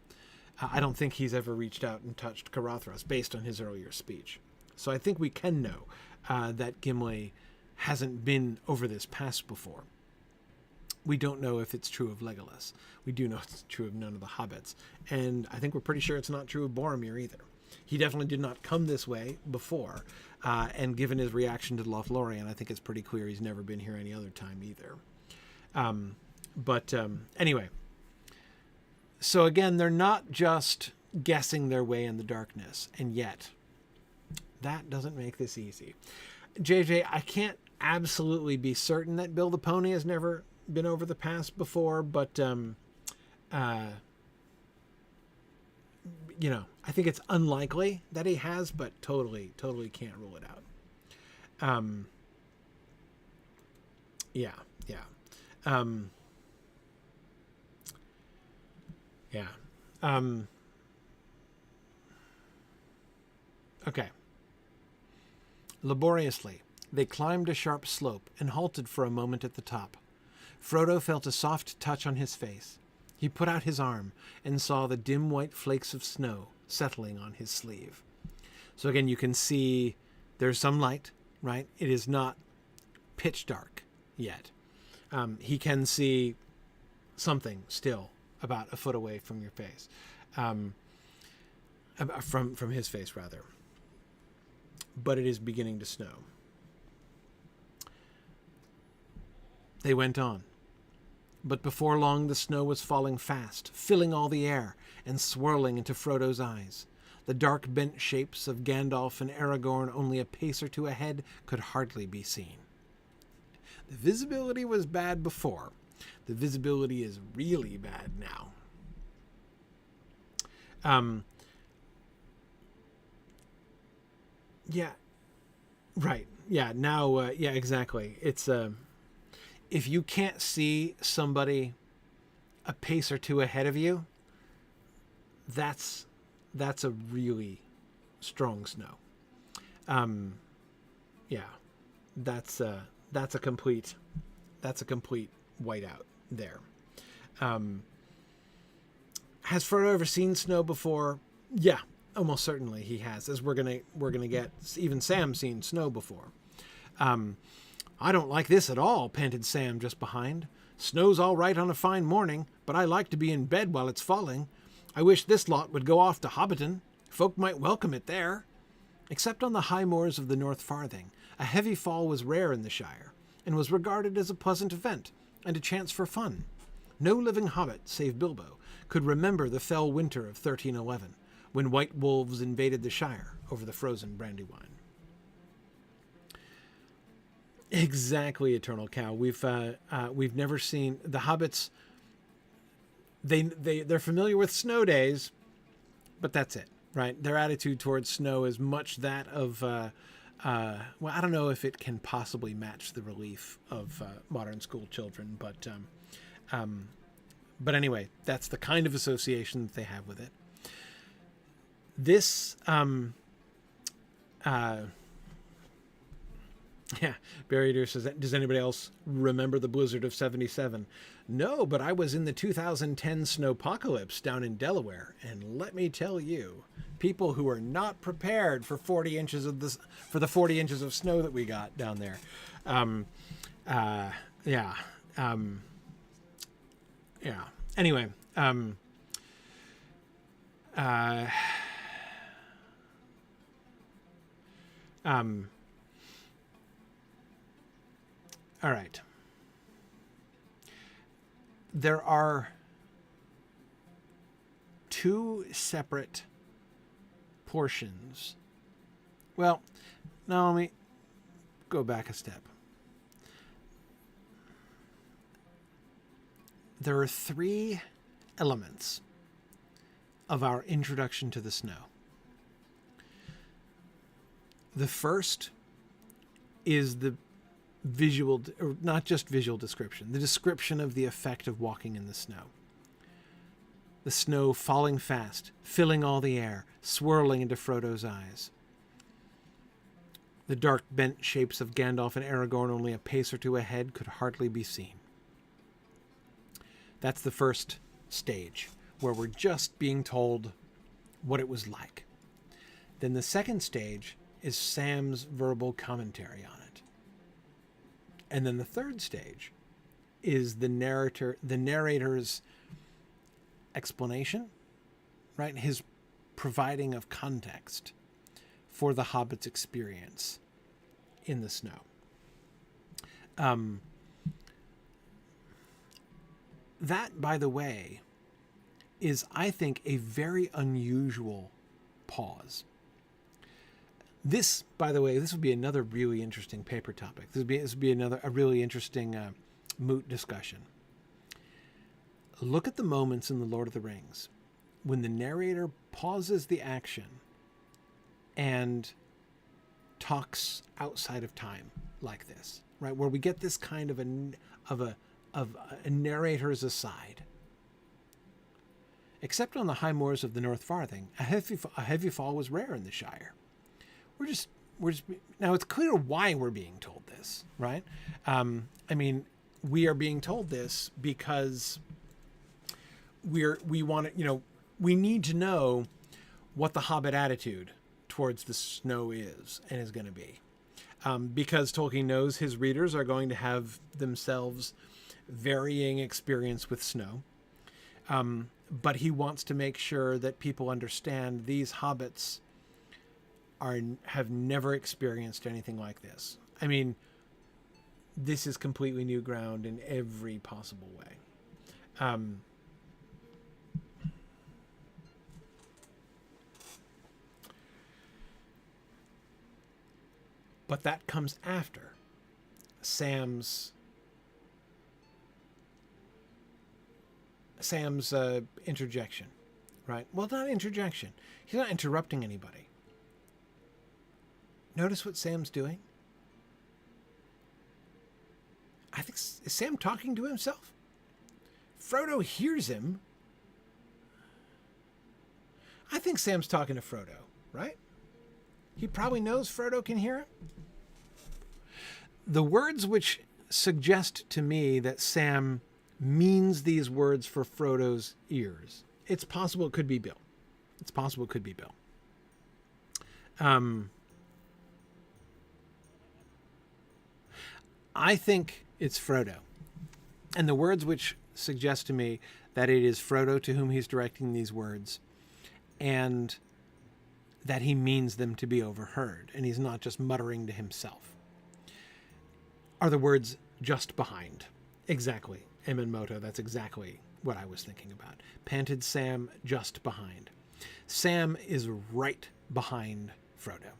[SPEAKER 1] I don't think he's ever reached out and touched Caradhras based on his earlier speech. So I think we can know that Gimli hasn't been over this pass before. We don't know if it's true of Legolas. We do know it's true of none of the hobbits. And I think we're pretty sure it's not true of Boromir either. He definitely did not come this way before. And given his reaction to Lothlorien, I think it's pretty clear he's never been here any other time either. Anyway. So again, they're not just guessing their way in the darkness. And yet, that doesn't make this easy. JJ, I can't absolutely be certain that Bill the Pony has never been over the pass before, but you know, I think it's unlikely that he has, but totally can't rule it out. Okay. Laboriously, they climbed a sharp slope and halted for a moment at the top. Frodo felt a soft touch on his face. He put out his arm and saw the dim white flakes of snow settling on his sleeve. So again, you can see there's some light, right? It is not pitch dark yet. He can see something still about a foot away from your face. From his face, rather. But it is beginning to snow. They went on. But before long the snow was falling fast, filling all the air and swirling into Frodo's eyes. The dark bent shapes of Gandalf and Aragorn only a pace or two ahead could hardly be seen. The visibility was bad before. The visibility is really bad now. Yeah. Right. Yeah, now, yeah, exactly. It's, if you can't see somebody a pace or two ahead of you, that's a really strong snow. Yeah, that's a complete whiteout there. Has Frodo ever seen snow before? Yeah, almost certainly he has, as we're gonna get. Even Sam's seen snow before. I don't like this at all, panted Sam just behind. Snow's all right on a fine morning, but I like to be in bed while it's falling. I wish this lot would go off to Hobbiton. Folk might welcome it there. Except on the high moors of the North Farthing, a heavy fall was rare in the Shire, and was regarded as a pleasant event, and a chance for fun. No living hobbit, save Bilbo, could remember the fell winter of 1311, when white wolves invaded the Shire over the frozen Brandywine. Exactly, Eternal Cow. We've never seen the hobbits. They're familiar with snow days, but that's it, right? Their attitude towards snow is much that of well, I don't know if it can possibly match the relief of modern school children, but anyway, that's the kind of association that they have with it. This yeah, Barry Deer says, does anybody else remember the blizzard of 77? No, but I was in the 2010 snowpocalypse down in Delaware, and let me tell you, people who are not prepared for 40 inches of this, for the 40 inches of snow that we got down there. Yeah. Anyway, all right. There are two separate portions. Well, no, let me go back a step. There are three elements of our introduction to the snow. The first is the visual, or not just visual description, the description of the effect of walking in the snow. The snow falling fast, filling all the air, swirling into Frodo's eyes. The dark bent shapes of Gandalf and Aragorn only a pace or two ahead could hardly be seen. That's the first stage, where we're just being told what it was like. Then the second stage is Sam's verbal commentary on it. And then the third stage is the narrator's explanation, right? His providing of context for the Hobbit's experience in the snow. That, by the way, is, I think, a very unusual pause. This, by the way, this would be another really interesting paper topic. This would be a really interesting moot discussion. Look at the moments in The Lord of the Rings when the narrator pauses the action and talks outside of time like this, right? Where we get this kind of a narrator's aside. Except on the high moors of the North Farthing, a heavy fall was rare in the Shire. We're just now it's clear why we're being told this, right? I mean, we are being told this because we want to, we need to know what the Hobbit attitude towards the snow is and is going to be, because Tolkien knows his readers are going to have themselves varying experience with snow, but he wants to make sure that people understand these hobbits have never experienced anything like this. I mean, this is completely new ground in every possible way. But that comes after Sam's interjection, right? Well, not interjection. He's not interrupting anybody. Notice what Sam's doing? I think, is Sam talking to himself? Frodo hears him. I think Sam's talking to Frodo, right? He probably knows Frodo can hear him. The words which suggest to me that Sam means these words for Frodo's ears. It's possible it could be Bill. It's possible it could be Bill. Um, I think it's Frodo. And the words which suggest to me that it is Frodo to whom he's directing these words, and that he means them to be overheard, and he's not just muttering to himself, are the words just behind. Exactly. Emin that's exactly what I was thinking about. Panted Sam just behind. Sam is right behind Frodo.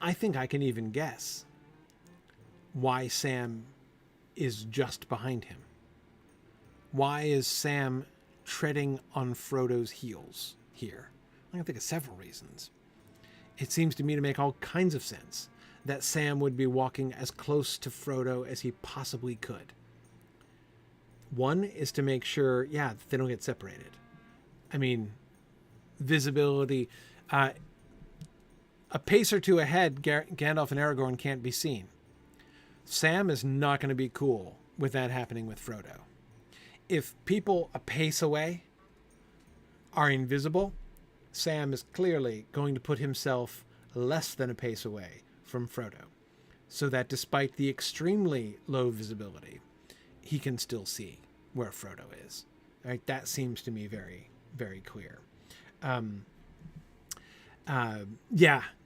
[SPEAKER 1] I think I can even guess why Sam is just behind him. Why is Sam treading on Frodo's heels here? I can think of several reasons. It seems to me to make all kinds of sense that Sam would be walking as close to Frodo as he possibly could. One is to make sure, that they don't get separated. I mean, visibility. A pace or two ahead, Gandalf and Aragorn can't be seen. Sam is not going to be cool with that happening with Frodo. If people a pace away are invisible, Sam is clearly going to put himself less than a pace away from Frodo, so that despite the extremely low visibility, he can still see where Frodo is. Right? That seems to me very, very clear.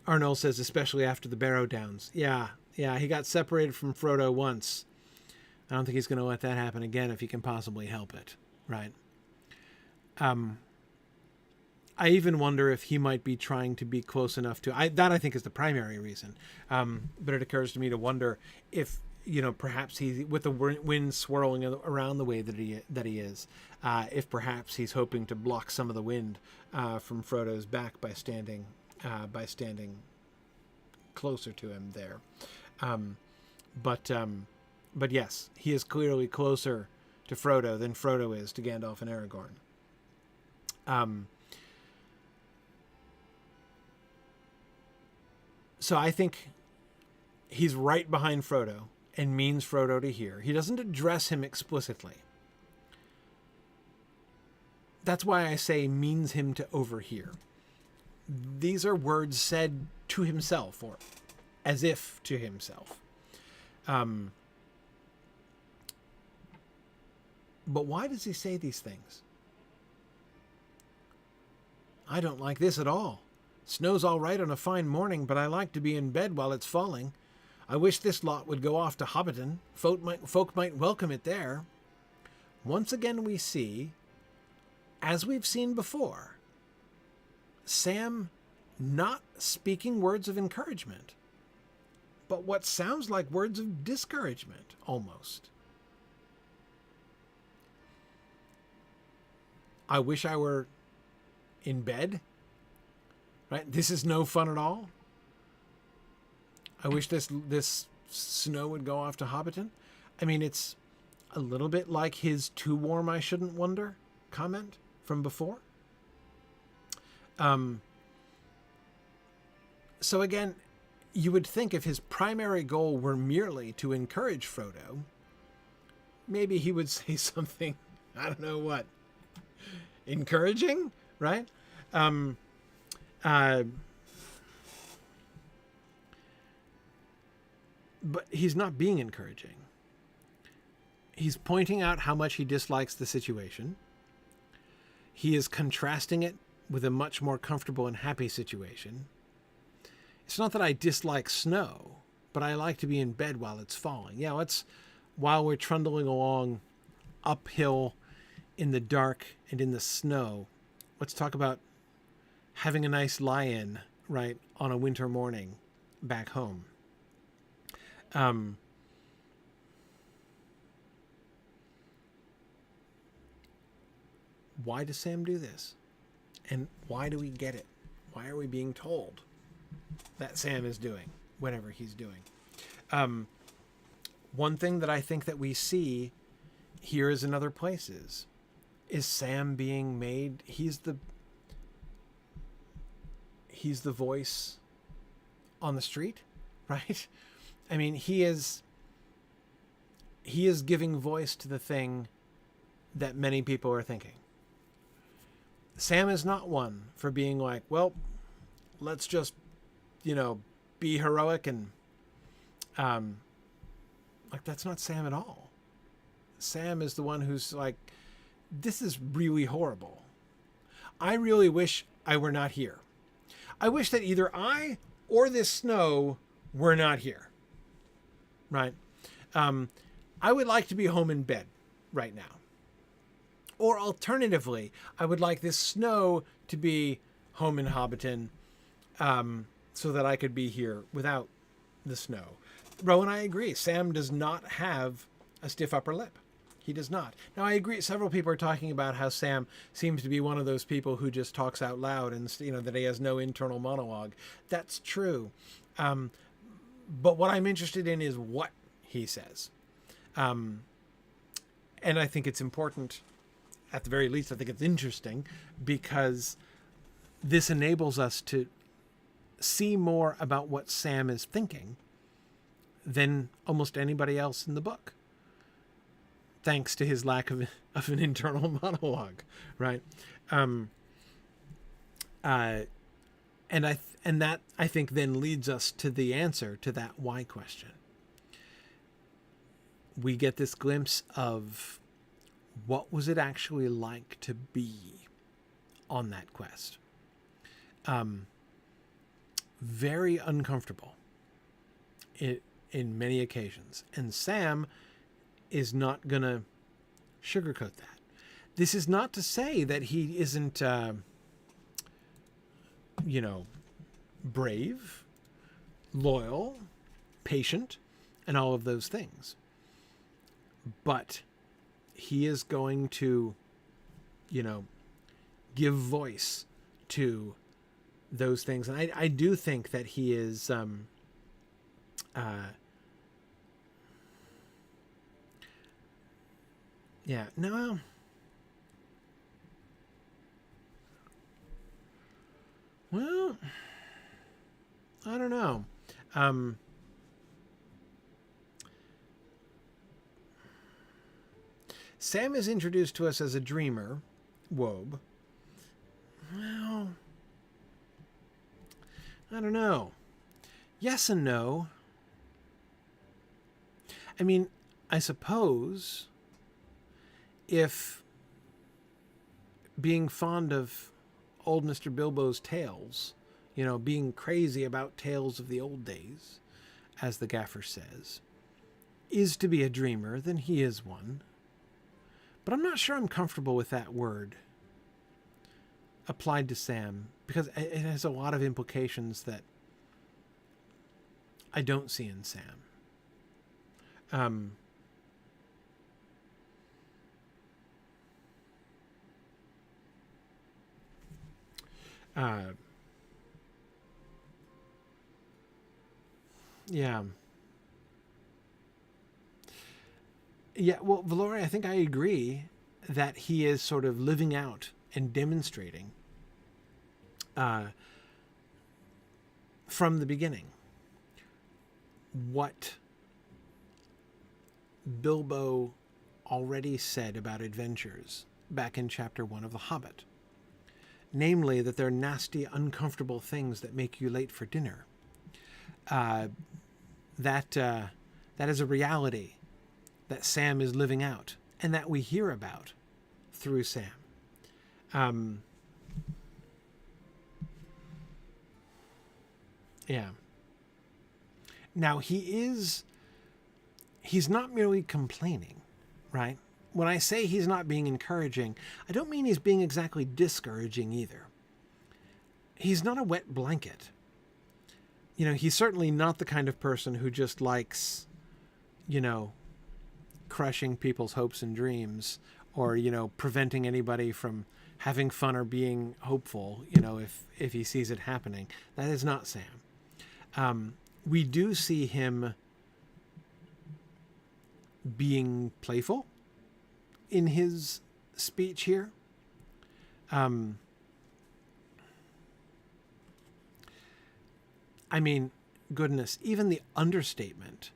[SPEAKER 1] Arnold says, especially after the Barrow Downs. Yeah, he got separated from Frodo once. I don't think he's going to let that happen again if he can possibly help it, right? I even wonder if he might be trying to be close enough to... I think is the primary reason. But it occurs to me to wonder if, perhaps he, with the wind swirling around the way that he is, if perhaps he's hoping to block some of the wind from Frodo's back by standing closer to him there. But yes, he is clearly closer to Frodo than Frodo is to Gandalf and Aragorn. So I think he's right behind Frodo and means Frodo to hear. He doesn't address him explicitly. That's why I say means him to overhear. These are words said to himself, or as if to himself. But why does he say these things? I don't like this at all. Snow's all right on a fine morning, but I like to be in bed while it's falling. I wish this lot would go off to Hobbiton. Folk might welcome it there. Once again we see, as we've seen before, Sam not speaking words of encouragement, but what sounds like words of discouragement, almost. I wish I were in bed. Right? This is no fun at all. I wish this snow would go off to Hobbiton. I mean, it's a little bit like his "too warm, I shouldn't wonder" comment from before. So again, you would think if his primary goal were merely to encourage Frodo, maybe he would say something, I don't know what, encouraging, right? But he's not being encouraging. He's pointing out how much he dislikes the situation. He is contrasting it with a much more comfortable and happy situation. It's not that I dislike snow, but I like to be in bed while it's falling. Yeah, while we're trundling along uphill in the dark and in the snow, let's talk about having a nice lie-in, right, on a winter morning back home. Why does Sam do this? And why do we get it? Why are we being told that Sam is doing whatever he's doing? One thing that I think that we see here as in other places is Sam being made, he's the voice on the street, right? I mean, he is giving voice to the thing that many people are thinking. Sam is not one for being like, well, let's just, be heroic and, like, that's not Sam at all. Sam is the one who's like, this is really horrible. I really wish I were not here. I wish that either I or this snow were not here. Right? I would like to be home in bed right now. Or alternatively, I would like this snow to be home in Hobbiton, so that I could be here without the snow. Rowan, I agree. Sam does not have a stiff upper lip. He does not. Now, I agree. Several people are talking about how Sam seems to be one of those people who just talks out loud and, that he has no internal monologue. That's true. But what I'm interested in is what he says. And I think it's important, at the very least, I think it's interesting, because this enables us to see more about what Sam is thinking than almost anybody else in the book, thanks to his lack of an internal monologue, right? And that I think then leads us to the answer to that why question. We get this glimpse of what was it actually like to be on that quest. Very uncomfortable in many occasions. And Sam is not going to sugarcoat that. This is not to say that he isn't, brave, loyal, patient, and all of those things. But he is going to, give voice to those things. And I do think that he is, no. Well, I don't know. Sam is introduced to us as a dreamer, Wobe. Well, I don't know. Yes and no. I mean, I suppose if being fond of old Mr. Bilbo's tales, being crazy about tales of the old days, as the gaffer says, is to be a dreamer, then he is one. But I'm not sure I'm comfortable with that word applied to Sam, because it has a lot of implications that I don't see in Sam. Well, Valoria, I think I agree that he is sort of living out and demonstrating from the beginning what Bilbo already said about adventures back in chapter 1 of The Hobbit. Namely, that they're nasty, uncomfortable things that make you late for dinner. That is a reality that Sam is living out, and that we hear about through Sam. Now, he's not merely complaining, right? When I say he's not being encouraging, I don't mean he's being exactly discouraging either. He's not a wet blanket. He's certainly not the kind of person who just likes, crushing people's hopes and dreams, or, preventing anybody from having fun or being hopeful, if he sees it happening. That is not Sam. We do see him being playful in his speech here. I mean, goodness, even the understatement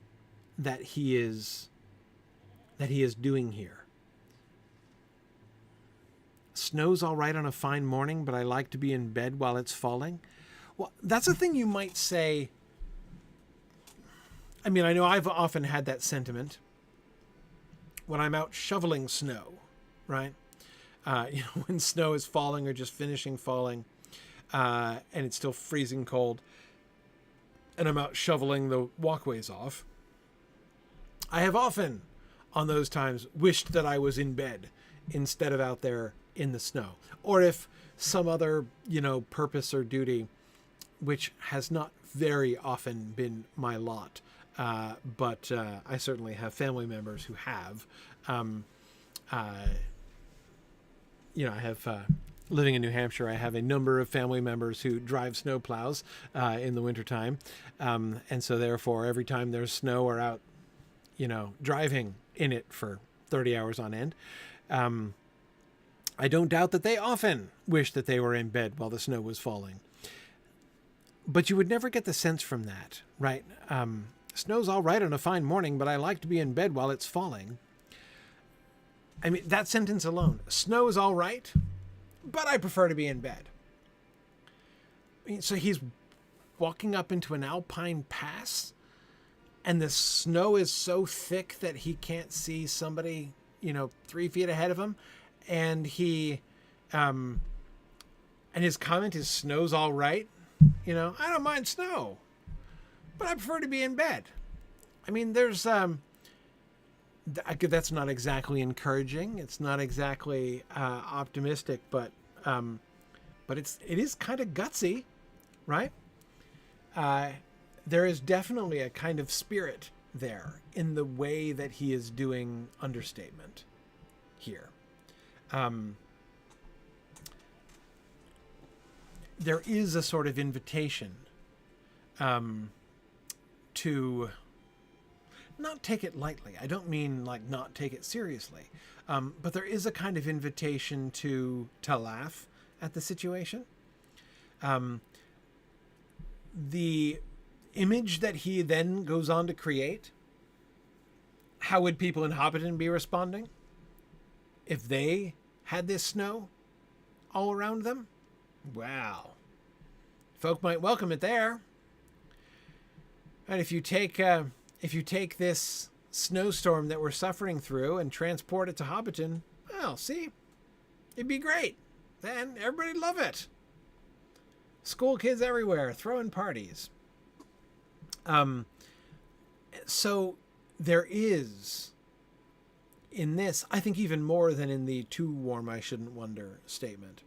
[SPEAKER 1] that he is doing here snow's all right on a fine morning, but I like to be in bed while it's falling. Well, that's a thing you might say. I mean, I know I've often had that sentiment when I'm out shoveling snow, right? When snow is falling or just finishing falling, and it's still freezing cold, and I'm out shoveling the walkways off. I have often, on those times, wished that I was in bed instead of out there in the snow. Or if some other, purpose or duty, which has not very often been my lot, but I certainly have family members who have. I have, living in New Hampshire, I have a number of family members who drive snow plows in the wintertime. And so therefore, every time there's snow or out, driving in it for 30 hours on end, I don't doubt that they often wish that they were in bed while the snow was falling. But you would never get the sense from that, right? Snow's all right on a fine morning, but I like to be in bed while it's falling. I mean, that sentence alone, snow is all right, but I prefer to be in bed. I mean, so he's walking up into an alpine pass, and the snow is so thick that he can't see somebody, 3 feet ahead of him. And and his comment is, snow's all right. I don't mind snow, but I prefer to be in bed. I mean, there's, that's not exactly encouraging. It's not exactly optimistic, but it is kind of gutsy, right? There is definitely a kind of spirit there in the way that he is doing understatement here. There is a sort of invitation to not take it lightly. I don't mean like not take it seriously, but there is a kind of invitation to laugh at the situation. The image that he then goes on to create, how would people in Hobbiton be responding if they had this snow all around them? Wow. Folk might welcome it there. And if you take this snowstorm that we're suffering through and transport it to Hobbiton, well, see, it'd be great. Then everybody'd love it. School kids everywhere throwing parties. So there is, in this, I think even more than in the too warm I shouldn't wonder statement,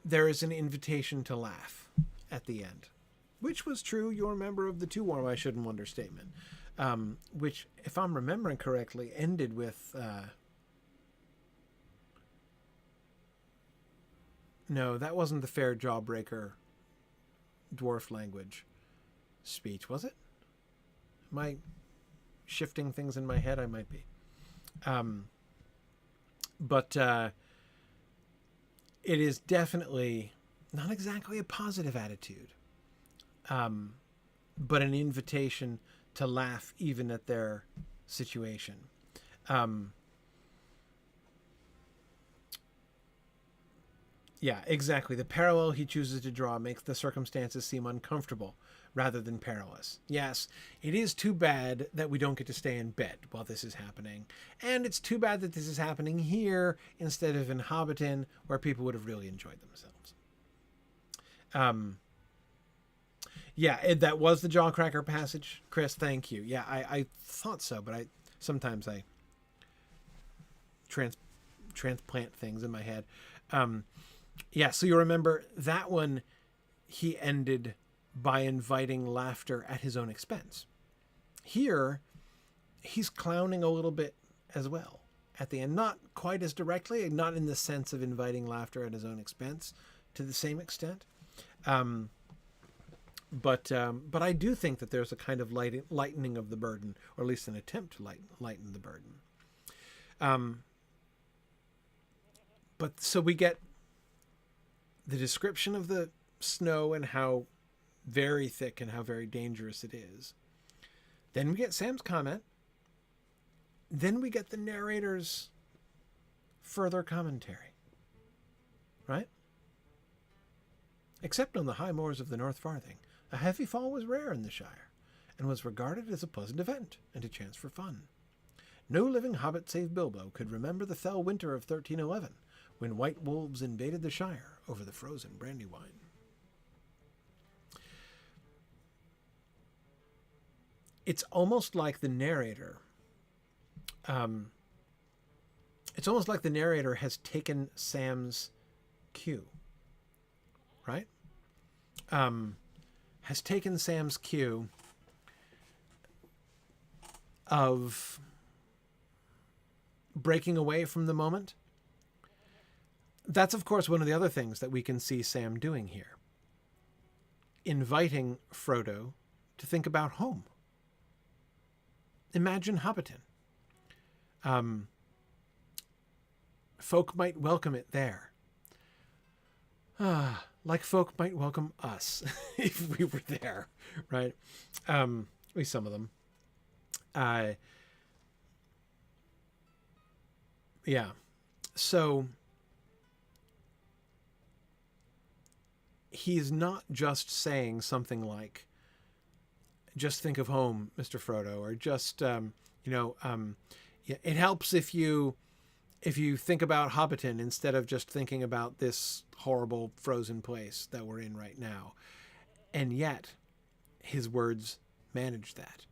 [SPEAKER 1] there is an invitation to laugh at the end, which was true, you'll remember, of the too warm I shouldn't wonder statement, which, if I'm remembering correctly, ended with, no, that wasn't the fair jawbreaker dwarf language speech, was it? Am I shifting things in my head? I might be. But it is definitely not exactly a positive attitude, but an invitation to laugh even at their situation. Yeah, exactly. The parallel he chooses to draw makes the circumstances seem uncomfortable rather than perilous. Yes, it is too bad that we don't get to stay in bed while this is happening. And it's too bad that this is happening here instead of in Hobbiton, where people would have really enjoyed themselves. Yeah, that was the jawcracker passage. Chris, thank you. Yeah, I thought so, but sometimes I transplant things in my head. Yeah, so you remember that one, he ended by inviting laughter at his own expense. Here, he's clowning a little bit as well at the end. Not quite as directly, not in the sense of inviting laughter at his own expense to the same extent. But I do think that there's a kind of lightening of the burden, or at least an attempt to lighten the burden. But so we get the description of the snow and how very thick and how very dangerous it is. Then we get Sam's comment. then we get the narrator's further commentary, right? Except on the high moors of the North Farthing, a heavy fall was rare in the Shire, and was regarded as a pleasant event and a chance for fun. No living hobbit save Bilbo could remember the fell winter of 1311, when white wolves invaded the Shire over the frozen Brandywine. It's almost like the narrator. It's almost like the narrator has taken Sam's cue, right? Has taken Sam's cue of breaking away from the moment. That's, of course, one of the other things that we can see Sam doing here. Inviting Frodo to think about home. Imagine Hobbiton. Folk might welcome it there. Like folk might welcome us if we were there, right? At least some of them. Yeah. So he's not just saying something like, just think of home, Mr. Frodo, or just, it helps if you think about Hobbiton instead of just thinking about this horrible frozen place that we're in right now. And yet his words manage that.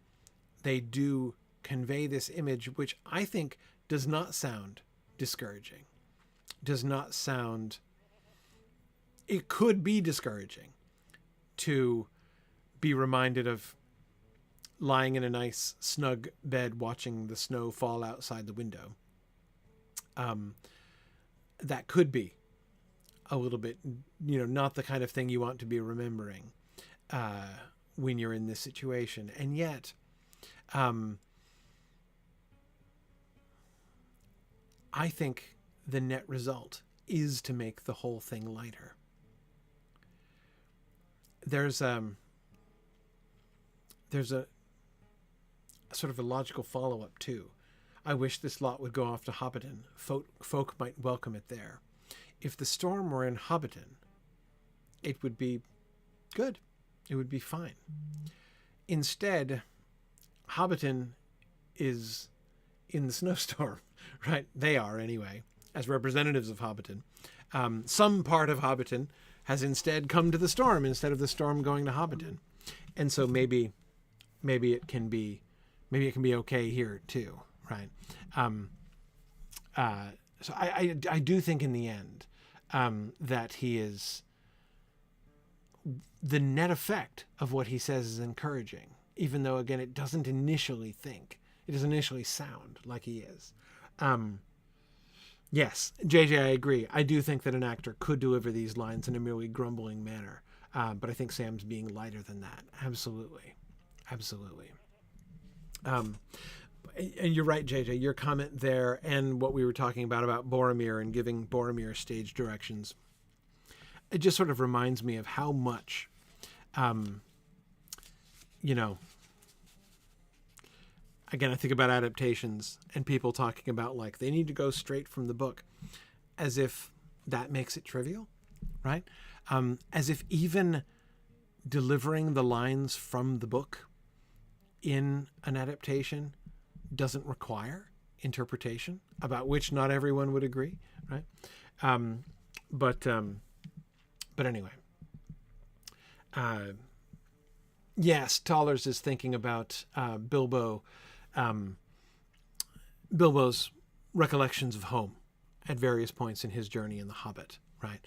[SPEAKER 1] They do convey this image, which I think does not sound discouraging, does not sound, it could be discouraging to be reminded of lying in a nice snug bed watching the snow fall outside the window. That could be a little bit, not the kind of thing you want to be remembering when you're in this situation. And yet, I think the net result is to make the whole thing lighter. There's a sort of a logical follow-up too. I wish this lot would go off to Hobbiton. Folk might welcome it there. If the storm were in Hobbiton, it would be good. It would be fine. Instead, Hobbiton is in the snowstorm, right? They are anyway, as representatives of Hobbiton. Some part of Hobbiton has instead come to the storm instead of the storm going to Hobbiton. And so maybe it can be okay here too, right? So I do think in the end that he is, the net effect of what he says is encouraging, even though, again, it doesn't initially sound like he is. Yes, JJ, I agree. I do think that an actor could deliver these lines in a merely grumbling manner, but I think Sam's being lighter than that. Absolutely. And you're right, JJ, your comment there and what we were talking about Boromir and giving Boromir stage directions. It just sort of reminds me of how much, again, I think about adaptations and people talking about like they need to go straight from the book as if that makes it trivial, right? As if even delivering the lines from the book in an adaptation doesn't require interpretation, about which not everyone would agree, right? But anyway, yes, Tollers is thinking about Bilbo's recollections of home at various points in his journey in The Hobbit, right?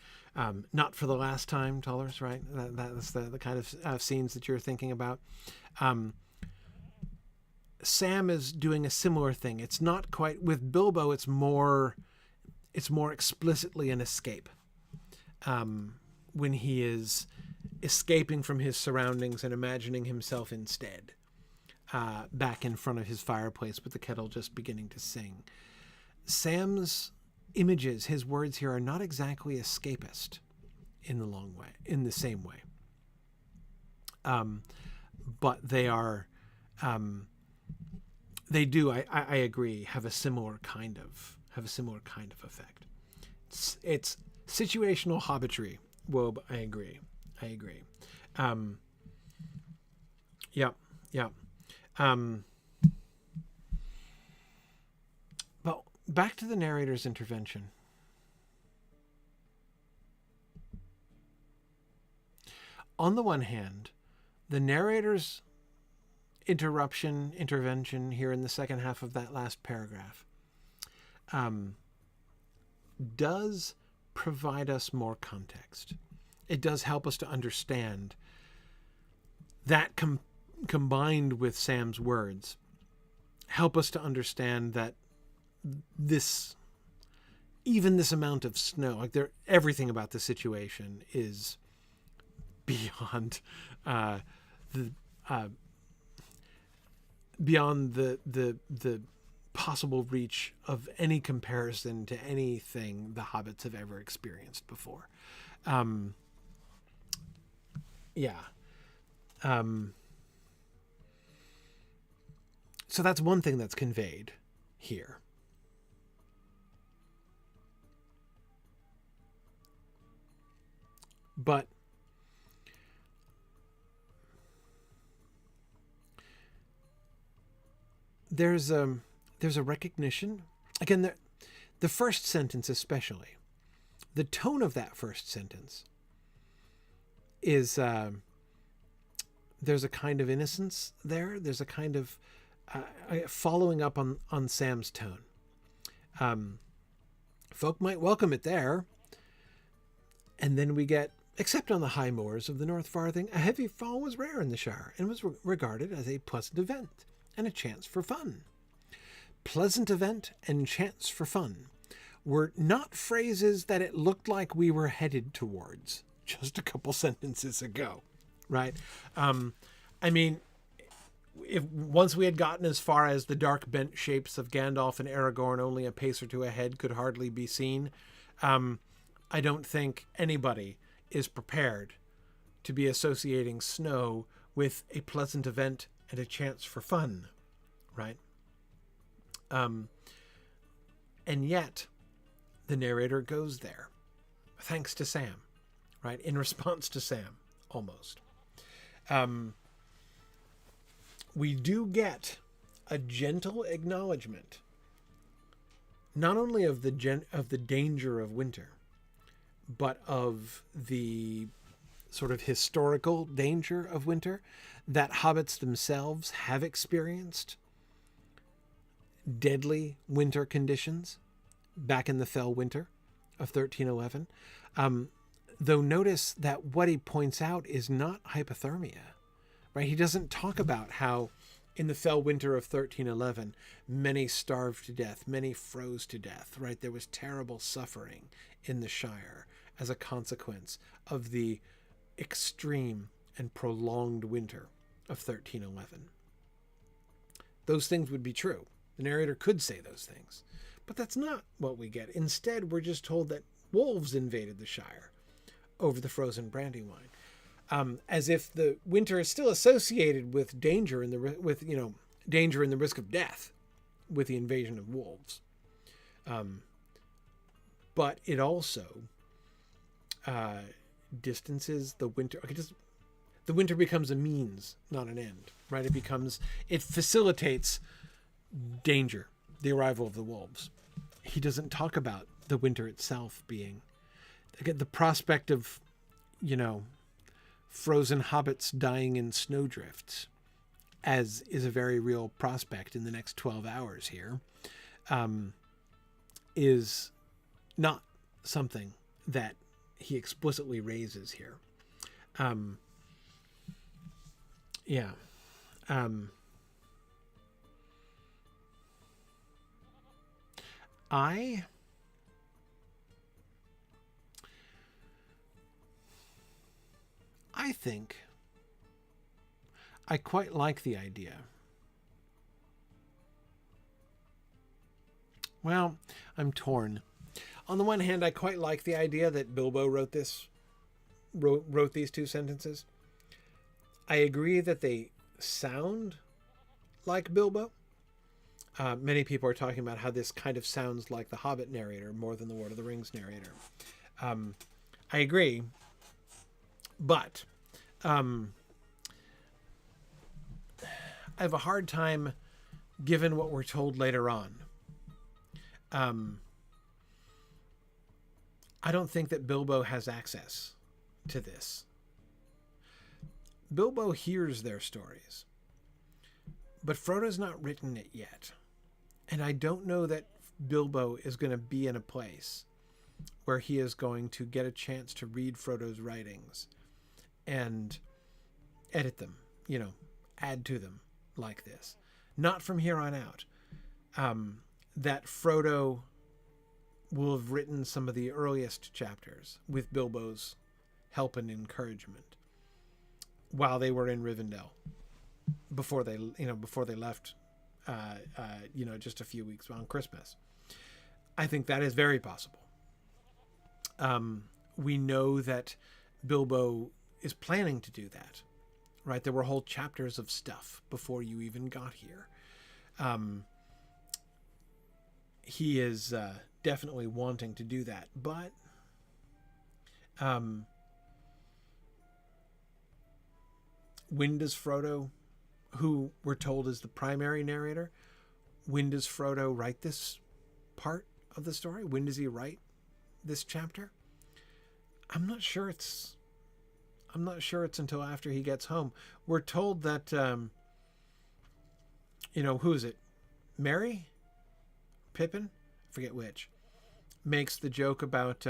[SPEAKER 1] Not for the last time, Tollers, right? That's the kind of scenes that you're thinking about. Sam is doing a similar thing. It's not quite with Bilbo. It's more explicitly an escape. When he is escaping from his surroundings and imagining himself instead back in front of his fireplace with the kettle just beginning to sing. Sam's images, his words here, are not exactly escapist in the same way. But they are They do. I agree. Have a similar kind of effect. It's situational hobbitry. Wob, I agree. Yeah. But back to the narrator's intervention. On the one hand, the narrator's intervention here in the second half of that last paragraph does provide us more context. It does help us to understand that combined with Sam's words, help us to understand that even this amount of snow, like everything about the situation is beyond beyond the possible reach of any comparison to anything the Hobbits have ever experienced before. So that's one thing that's conveyed here. But there's a recognition, again, the first sentence especially, the tone of that first sentence is there's a kind of innocence there. There's a kind of following up on Sam's tone. Folk might welcome it there. And then we get, except on the high moors of the North Farthing, a heavy fall was rare in the Shire and was regarded as a pleasant event and a chance for fun. Pleasant event and chance for fun were not phrases that it looked like we were headed towards just a couple sentences ago, right? I mean, if once we had gotten as far as the dark bent shapes of Gandalf and Aragorn only a pace or two ahead could hardly be seen, I don't think anybody is prepared to be associating snow with a pleasant event and a chance for fun, right? And yet, the narrator goes there, thanks to Sam, right? In response to Sam, almost. We do get a gentle acknowledgement, not only of the danger of winter, but of the sort of historical danger of winter that hobbits themselves have experienced. Deadly winter conditions back in the fell winter of 1311. Though notice that what he points out is not hypothermia, right? He doesn't talk about how in the fell winter of 1311, many starved to death, many froze to death, right? There was terrible suffering in the Shire as a consequence of the extreme and prolonged winter of 1311. Those things would be true. The narrator could say those things, but that's not what we get. Instead, we're just told that wolves invaded the Shire over the frozen Brandywine, as if the winter is still associated with danger and danger and the risk of death with the invasion of wolves. But it also distances the winter. Okay, the winter becomes a means, not an end, right? It facilitates danger, the arrival of the wolves. He doesn't talk about the winter itself being, again, the prospect of, frozen hobbits dying in snowdrifts, as is a very real prospect in the next 12 hours here, is not something that he explicitly raises here. I think I quite like the idea. Well, I'm torn. On the one hand, I quite like the idea that Bilbo wrote these two sentences. I agree that they sound like Bilbo. Many people are talking about how this kind of sounds like the Hobbit narrator more than the Lord of the Rings narrator. I agree, but I have a hard time, given what we're told later on. I don't think that Bilbo has access to this. Bilbo hears their stories, but Frodo's not written it yet. And I don't know that Bilbo is going to be in a place where he is going to get a chance to read Frodo's writings and edit them, add to them like this. Not from here on out. That Frodo will have written some of the earliest chapters with Bilbo's help and encouragement while they were in Rivendell, before they left, just a few weeks on Christmas. I think that is very possible. We know that Bilbo is planning to do that, right? There were whole chapters of stuff before you even got here. He is definitely wanting to do that, but when does Frodo, who we're told is the primary narrator, when does Frodo write this part of the story? When does he write this chapter? I'm not sure it's until after he gets home. We're told that who is it? Merry? Pippin? I forget which. Makes the joke about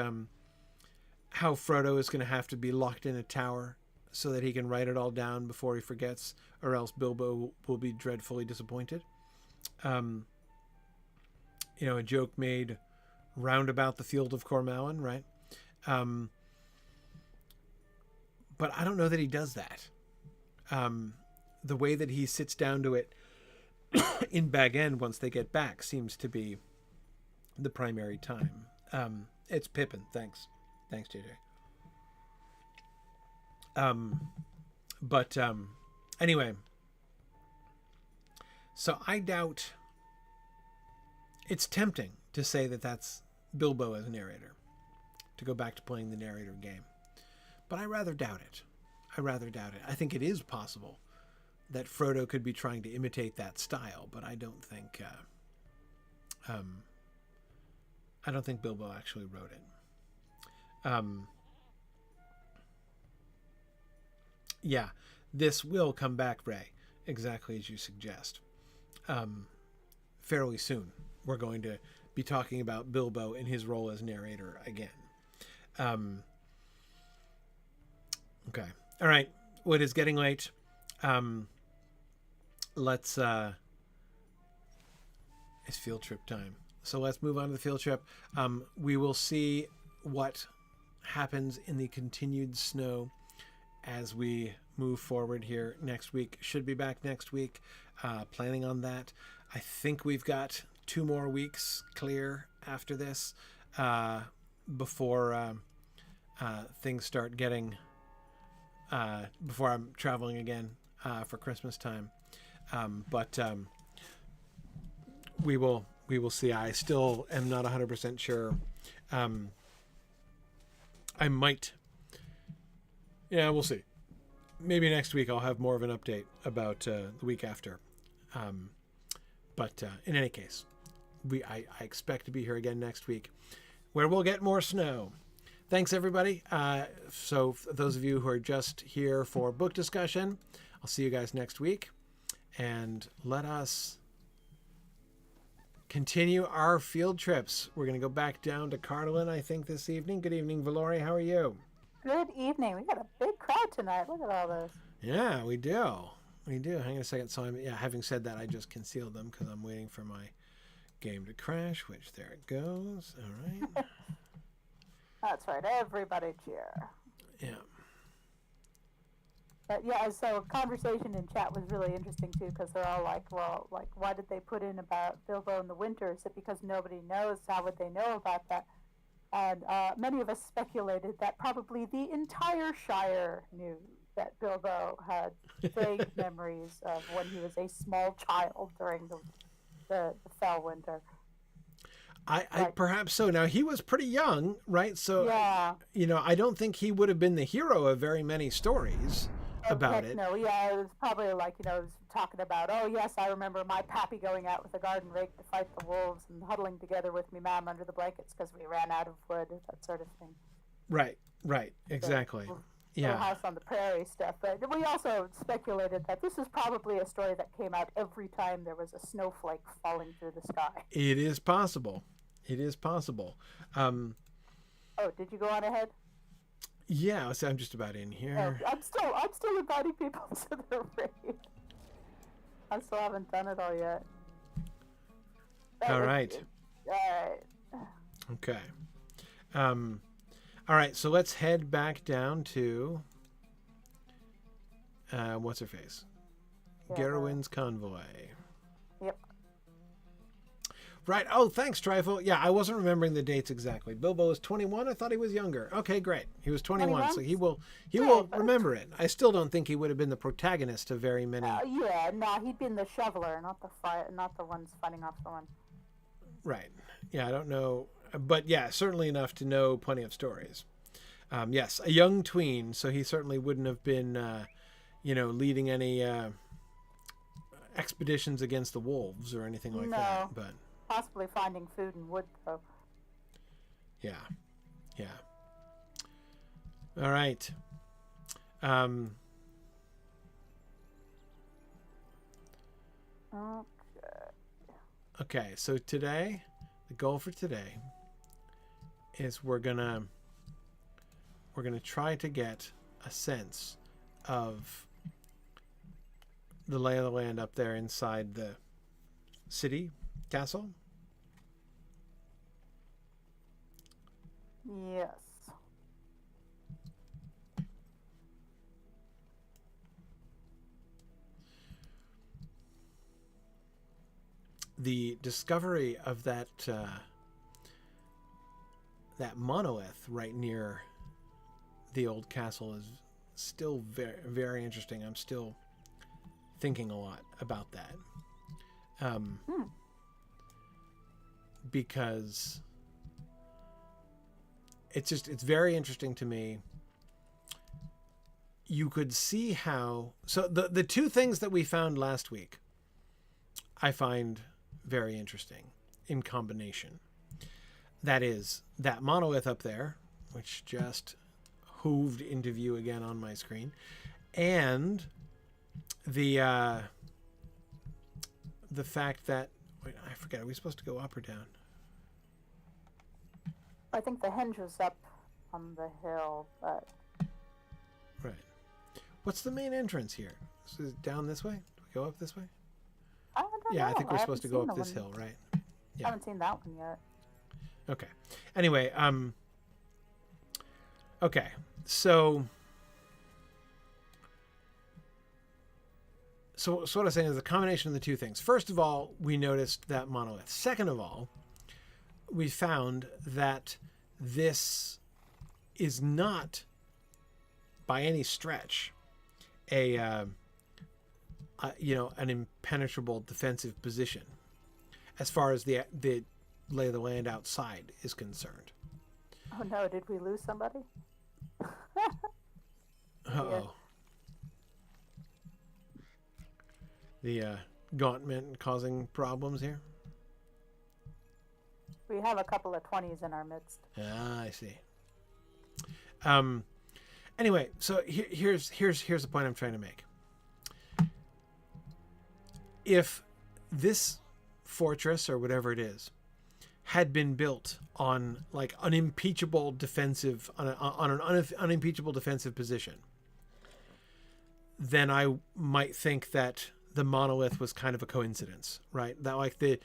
[SPEAKER 1] how Frodo is going to have to be locked in a tower so that he can write it all down before he forgets, or else Bilbo will be dreadfully disappointed. A joke made round about the field of Cormallen, right? But I don't know that he does that. The way that he sits down to it in Bag End once they get back seems to be the primary time. It's Pippin. Thanks, JJ. Anyway, so I doubt. It's tempting to say that that's Bilbo as narrator, to go back to playing the narrator game, but I rather doubt it. I think it is possible that Frodo could be trying to imitate that style, but I don't think Bilbo actually wrote it. Yeah, this will come back, Ray, exactly as you suggest. Fairly soon, we're going to be talking about Bilbo and his role as narrator again. Okay. All right. Well, it is getting late. It's field trip time. So let's move on to the field trip. We will see what happens in the continued snow as we move forward here next week. Should be back next week. Planning on that. I think we've got 2 more weeks clear after this before things start getting before I'm traveling again for Christmas time. But we will see. I still am not 100% sure. I might. Yeah, we'll see. Maybe next week I'll have more of an update about the week after. But in any case, I expect to be here again next week, where we'll get more snow. Thanks, everybody. So for those of you who are just here for book discussion, I'll see you guys next week. And let us continue our field trips. We're going to go back down to Cardolan, I think, this evening. Good evening, Valori. How are you?
[SPEAKER 2] Good evening. We got a big crowd tonight. Look at all this.
[SPEAKER 1] Yeah, we do. Hang on a second. So having said that, I just concealed them because I'm waiting for my game to crash, which there it goes. All right.
[SPEAKER 2] That's right. Everybody cheer.
[SPEAKER 1] Yeah.
[SPEAKER 2] But yeah, so conversation in chat was really interesting too, because they're all like, well, like, why did they put in about Bilbo in the winter? Is it because nobody knows? How would they know about that? And many of us speculated that probably the entire Shire knew that Bilbo had vague memories of when he was a small child during the the fell winter.
[SPEAKER 3] I perhaps so. Now, he was pretty young, right? So,
[SPEAKER 2] Yeah.
[SPEAKER 3] I don't think he would have been the hero of very many stories about it.
[SPEAKER 2] No, yeah, it was probably like, it was talking about, oh, yes, I remember my pappy going out with a garden rake to fight the wolves and huddling together with me mom under the blankets because we ran out of wood, that sort of thing.
[SPEAKER 3] Right, exactly.
[SPEAKER 2] Little House on the Prairie stuff. But we also speculated that this is probably a story that came out every time there was a snowflake falling through the sky.
[SPEAKER 3] It is possible.
[SPEAKER 2] Oh, did you go on ahead?
[SPEAKER 3] Yeah, so I'm just about in here.
[SPEAKER 2] No, I'm still inviting people to the raid. I still haven't done it all yet.
[SPEAKER 3] All right. Okay. All right, so let's head back down to what's her face?
[SPEAKER 2] Yeah,
[SPEAKER 3] Garowin's convoy.
[SPEAKER 2] Yep.
[SPEAKER 3] Right. Oh, thanks, Trifle. Yeah, I wasn't remembering the dates exactly. Bilbo was 21. I thought he was younger. Okay, great. He was 21, so he will remember it. I still don't think he would have been the protagonist of very many.
[SPEAKER 2] He'd been the shoveler, not the ones fighting off the one.
[SPEAKER 3] Right. Yeah, I don't know, but yeah, certainly enough to know plenty of stories. Yes, a young tween, so he certainly wouldn't have been, leading any expeditions against the wolves or anything like that. But
[SPEAKER 2] possibly finding food and wood, though.
[SPEAKER 3] Yeah. All right. Okay, so today, the goal for today is we're gonna try to get a sense of the lay of the land up there inside the city castle.
[SPEAKER 2] Yes.
[SPEAKER 3] The discovery of that monolith right near the old castle is still very, very interesting. I'm still thinking a lot about that. Because it's very interesting to me. You could see how, so the two things that we found last week, I find very interesting in combination. That is that monolith up there, which just hooved into view again on my screen, and the fact that, wait, I forget, are we supposed to go up or down?
[SPEAKER 2] I think the hinge was up on the hill, but...
[SPEAKER 3] Right. What's the main entrance here? Is it down this way? Do we go up this way?
[SPEAKER 2] I don't know.
[SPEAKER 3] Yeah, I think we're supposed to go up this hill, right? Yeah.
[SPEAKER 2] I haven't seen that one yet.
[SPEAKER 3] Okay. Anyway, okay. So what I was saying is the combination of the two things. First of all, we noticed that monolith. Second of all, we found that this is not by any stretch an impenetrable defensive position as far as the lay of the land outside is concerned.
[SPEAKER 2] Oh no, did we lose somebody?
[SPEAKER 3] Uh-oh. The gauntlet causing problems here?
[SPEAKER 2] We have a couple of 20s in our midst.
[SPEAKER 3] Ah, I see. Anyway, so here's the point I'm trying to make. If this fortress or whatever it is had been built on like unimpeachable defensive on an unimpeachable defensive position, then I might think that the monolith was kind of a coincidence, right? That like the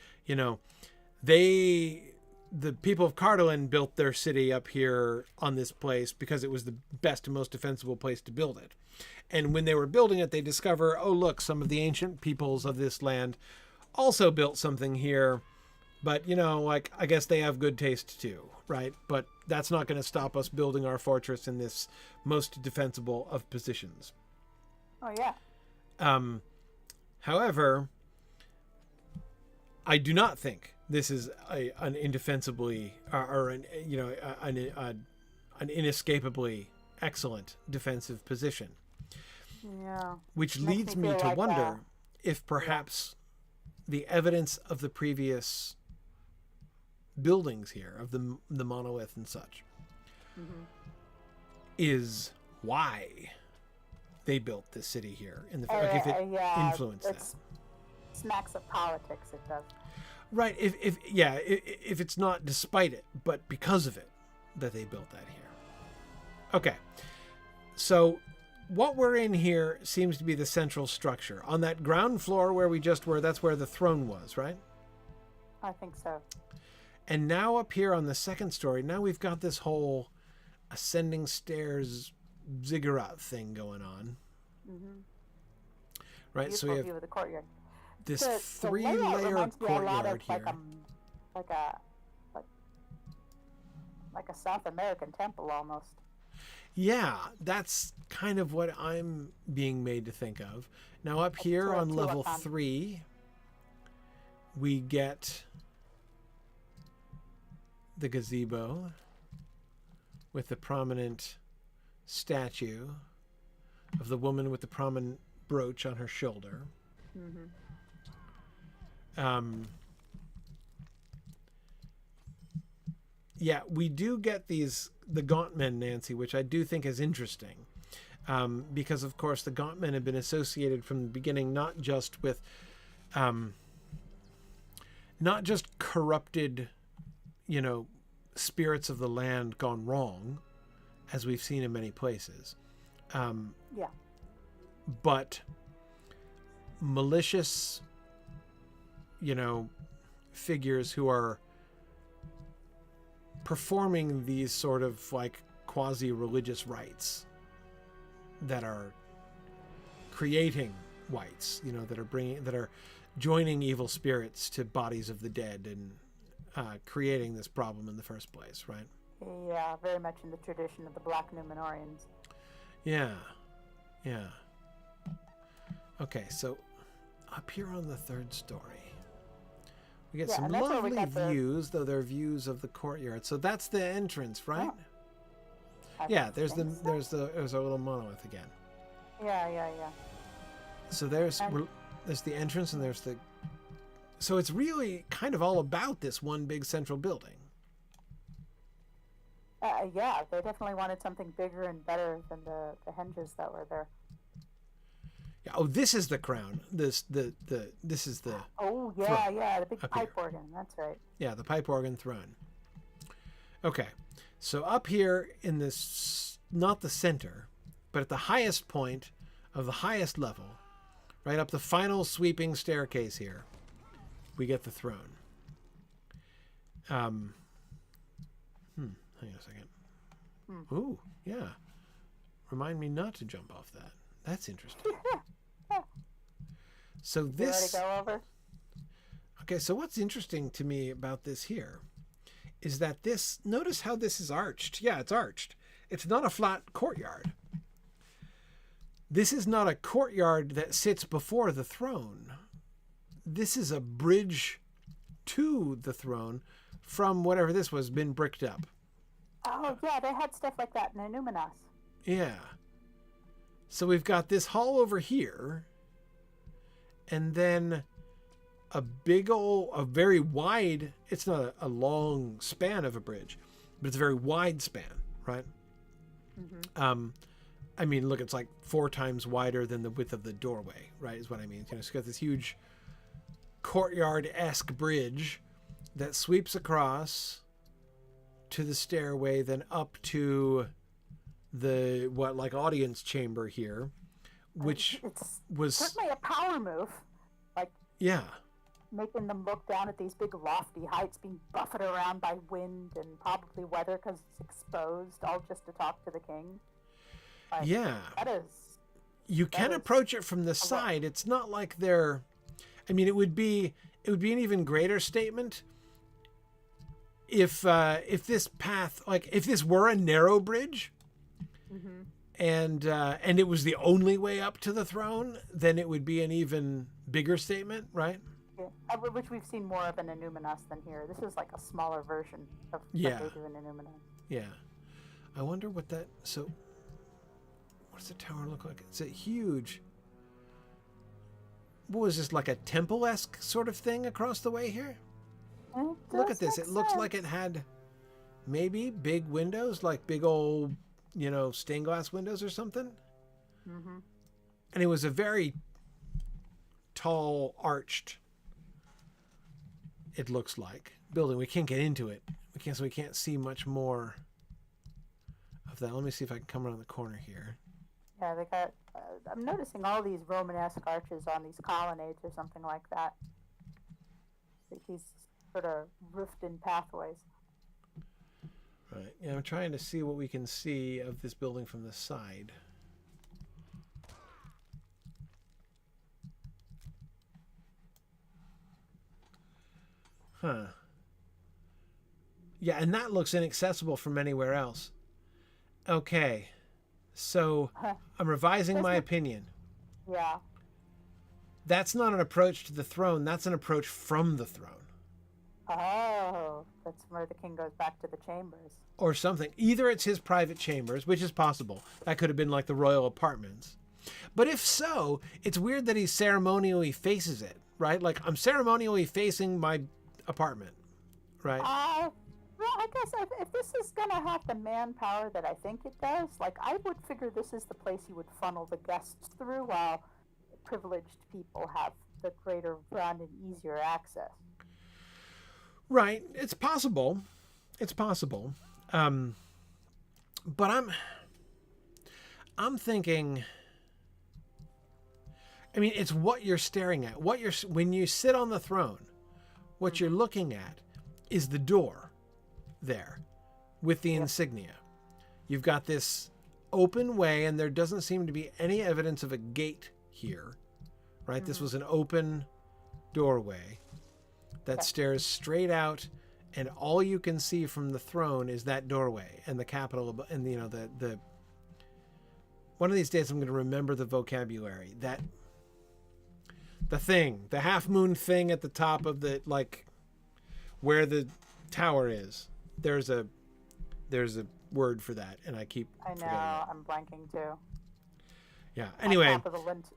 [SPEAKER 3] people of Cardolan built their city up here on this place because it was the best and most defensible place to build it. And when they were building it, they discover, oh, look, some of the ancient peoples of this land also built something here. But, I guess they have good taste too, right? But that's not going to stop us building our fortress in this most defensible of positions.
[SPEAKER 2] Oh, yeah.
[SPEAKER 3] However, I do not think this is an indefensibly or an inescapably excellent defensive position.
[SPEAKER 2] Yeah.
[SPEAKER 3] Which
[SPEAKER 2] Makes
[SPEAKER 3] leads
[SPEAKER 2] me
[SPEAKER 3] me
[SPEAKER 2] feel
[SPEAKER 3] to
[SPEAKER 2] like,
[SPEAKER 3] wonder if perhaps the evidence of the previous buildings here, of the monolith and such, is why they built this city here. In the like if it influenced that.
[SPEAKER 2] Smacks of politics, it does.
[SPEAKER 3] Right. If it's not despite it, but because of it, that they built that here. Okay. So what we're in here seems to be the central structure. On that ground floor where we just were, that's where the throne was, right?
[SPEAKER 2] I think so.
[SPEAKER 3] And now up here on the second story, now we've got this whole ascending stairs ziggurat thing going on. Right.
[SPEAKER 2] Beautiful
[SPEAKER 3] So we have
[SPEAKER 2] view of the courtyard.
[SPEAKER 3] this
[SPEAKER 2] The
[SPEAKER 3] three-layer
[SPEAKER 2] reminds me a lot
[SPEAKER 3] courtyard
[SPEAKER 2] of
[SPEAKER 3] here.
[SPEAKER 2] like a South American temple almost.
[SPEAKER 3] Yeah, that's kind of what I'm being made to think of. Now up here on level 3, we get the gazebo with the prominent statue of the woman with the prominent brooch on her shoulder. Yeah, we do get the gaunt men, Nancy, which I do think is interesting. Because, of course, the gaunt men have been associated from the beginning not just with not just corrupted, spirits of the land gone wrong, as we've seen in many places. But malicious, figures who are performing these sort of like quasi-religious rites that are creating wights, that are joining evil spirits to bodies of the dead and creating this problem in the first place, right?
[SPEAKER 2] Yeah, very much in the tradition of the Black Numenorians.
[SPEAKER 3] Yeah. Okay, so up here on the third story, we get some lovely views, though they're views of the courtyard. So that's the entrance, right? Yeah, there's a little monolith again.
[SPEAKER 2] Yeah.
[SPEAKER 3] So there's the entrance, and there's the. So it's really kind of all about this one big central building.
[SPEAKER 2] Yeah, they definitely wanted something bigger and better than the henges that were there.
[SPEAKER 3] Yeah. Oh, this is the crown. This is the.
[SPEAKER 2] Oh yeah, the big pipe organ. That's right.
[SPEAKER 3] Yeah, the pipe organ throne. Okay, so up here in this, not the center, but at the highest point of the highest level, right up the final sweeping staircase here, we get the throne. Hang on a second. Ooh, yeah. Remind me not to jump off that. That's interesting. So this.
[SPEAKER 2] You ready to go over?
[SPEAKER 3] Okay, so what's interesting to me about this here is that this. Notice how this is arched. Yeah, it's arched. It's not a flat courtyard. This is not a courtyard that sits before the throne. This is a bridge to the throne from whatever this was, been bricked up.
[SPEAKER 2] Oh, yeah, they had stuff like that in Numenor.
[SPEAKER 3] Yeah. So we've got this hall over here, and then a very wide, it's not a long span of a bridge, but it's a very wide span, right? I mean, look, it's like 4 times wider than the width of the doorway, right, is what I mean. It's got this huge courtyard-esque bridge that sweeps across to the stairway, then up to the audience chamber here, which was
[SPEAKER 2] certainly a power move, making them look down at these big lofty heights, being buffeted around by wind and probably weather because it's exposed, all just to talk to the king. You
[SPEAKER 3] can approach it from the side. It's not like they're. I mean, it would be an even greater statement if this path, if this were a narrow bridge, and it was the only way up to the throne, then it would be an even bigger statement, right?
[SPEAKER 2] which we've seen more of in Innuminos than here. This is like a smaller version of
[SPEAKER 3] Yeah.
[SPEAKER 2] what they do in Innuminos.
[SPEAKER 3] Yeah. I wonder what that... So, what does the tower look like? It's a huge... What was this, like a temple-esque sort of thing across the way here? Look at this. It looks like it had maybe big windows, like big old, stained glass windows or something.
[SPEAKER 2] Mm-hmm.
[SPEAKER 3] And it was a very tall, arched, it looks like, building. We can't get into it. We can't see much more of that. Let me see if I can come around the corner here.
[SPEAKER 2] Yeah, they got... I'm noticing all these Romanesque arches on these colonnades or something like that. These sort of roofed-in pathways.
[SPEAKER 3] Right. Yeah, I'm trying to see what we can see of this building from the side. Huh. Yeah, and that looks inaccessible from anywhere else. Okay. So, I'm revising my opinion.
[SPEAKER 2] Yeah.
[SPEAKER 3] That's not an approach to the throne. That's an approach from the throne.
[SPEAKER 2] Oh, that's where the king goes back to the chambers.
[SPEAKER 3] Or something. Either it's his private chambers, which is possible. That could have been like the royal apartments. But if so, it's weird that he ceremonially faces it, right? Like, I'm ceremonially facing my apartment, right?
[SPEAKER 2] Well, I guess if this is going to have the manpower that I think it does, like, I would figure this is the place you would funnel the guests through while privileged people have the greater run and easier access.
[SPEAKER 3] Right. It's possible. It's possible. But I'm thinking, I mean, it's what you're staring at. When you sit on the throne, what you're looking at is the door there with the insignia. You've got this open way, and there doesn't seem to be any evidence of a gate here, right? This was an open doorway that stares straight out, and all you can see from the throne is that doorway and the capital, and the one of these days I'm going to remember the vocabulary, that the half moon thing at the top of the, like, where the tower is. There's a word for that, and I keep forgetting it.
[SPEAKER 2] I'm blanking too.
[SPEAKER 3] Yeah. Anyway,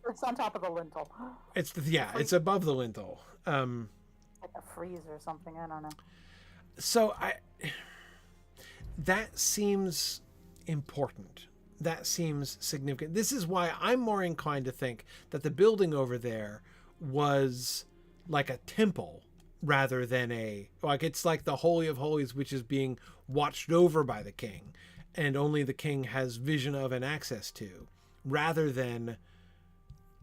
[SPEAKER 2] it's on top of the lintel.
[SPEAKER 3] It's above the lintel.
[SPEAKER 2] Like a frieze or something. I don't know.
[SPEAKER 3] So that seems important. That seems significant. This is why I'm more inclined to think that the building over there was like a temple rather than it's like the Holy of Holies, which is being watched over by the king, and only the king has vision of and access to, rather than,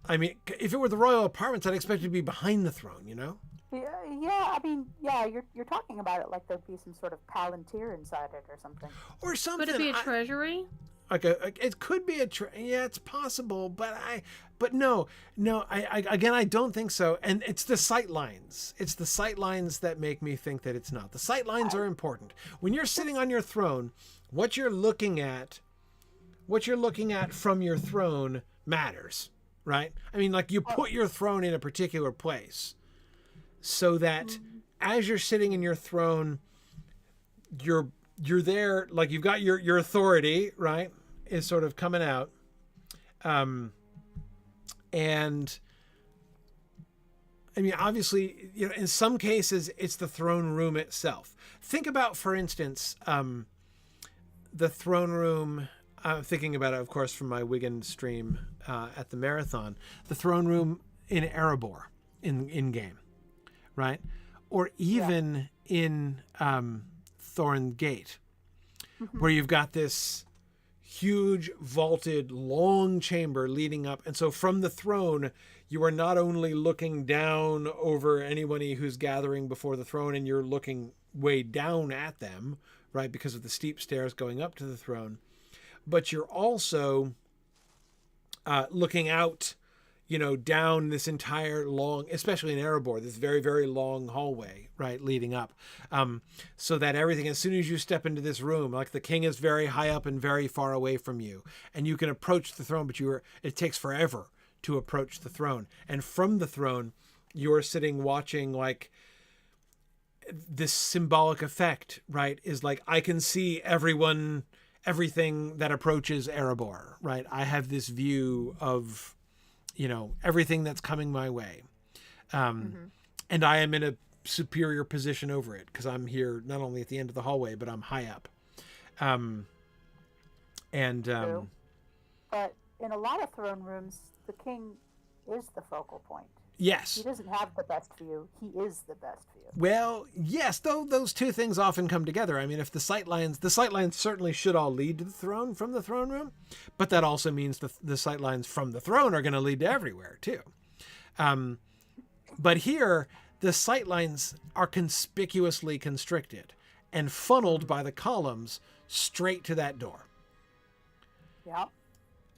[SPEAKER 3] I mean, if it were the royal apartments, I'd expect it to be behind the throne,
[SPEAKER 2] Yeah, I mean, you're talking about it like there'd be some sort of palantir inside it or something.
[SPEAKER 3] Or something.
[SPEAKER 4] Could it be a treasury?
[SPEAKER 3] It could be yeah, it's possible, but no, I don't think so. And it's the sight lines. It's the sight lines that make me think that it's not. The sight lines are important. When you're sitting on your throne, what you're looking at from your throne matters, right? I mean, like, you put your throne in a particular place so that as you're sitting in your throne, you're there, like, you've got your authority, right, is sort of coming out. And I mean, obviously, in some cases, it's the throne room itself. Think about, for instance, the throne room. I'm thinking about it, of course, from my Wigan stream at the marathon. The throne room in Erebor in game, right? Or even in Thorn Gate, where you've got this huge vaulted long chamber leading up, and so from the throne you are not only looking down over anybody who's gathering before the throne, and you're looking way down at them, right, because of the steep stairs going up to the throne, but you're also looking out, down this entire long, especially in Erebor, this very, very long hallway, right, leading up. So that everything, as soon as you step into this room, like, the king is very high up and very far away from you, and you can approach the throne, but it takes forever to approach the throne. And from the throne, you're sitting watching, like, this symbolic effect, right, is like, I can see everything that approaches Erebor, right? I have this view of, everything that's coming my way. And I am in a superior position over it because I'm here not only at the end of the hallway, but I'm high up.
[SPEAKER 2] True. But in a lot of throne rooms, the king is the focal point.
[SPEAKER 3] Yes.
[SPEAKER 2] He doesn't have the best view. He is the best view.
[SPEAKER 3] Well, yes, though those two things often come together. I mean, if the sightlines certainly should all lead to the throne from the throne room, but that also means the sightlines from the throne are going to lead to everywhere too. But here, the sightlines are conspicuously constricted and funneled by the columns straight to that door.
[SPEAKER 2] Yep.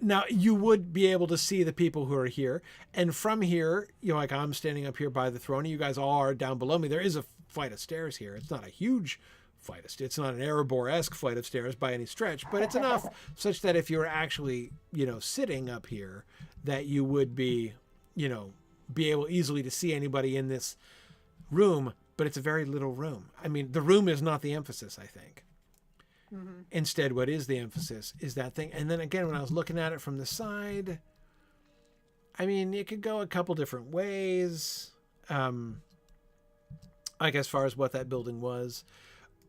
[SPEAKER 3] Now, you would be able to see the people who are here. And from here, like I'm standing up here by the throne, and you guys all are down below me. There is a flight of stairs here. It's not a huge flight of stairs. It's not an Erebor-esque flight of stairs by any stretch, but it's enough such that if you were actually, sitting up here, that you would be, be able easily to see anybody in this room. But it's a very little room. I mean, the room is not the emphasis, I think. Mm-hmm. Instead, what is the emphasis is that thing. And then again, when I was looking at it from the side, I mean, it could go a couple different ways, like as far as what that building was.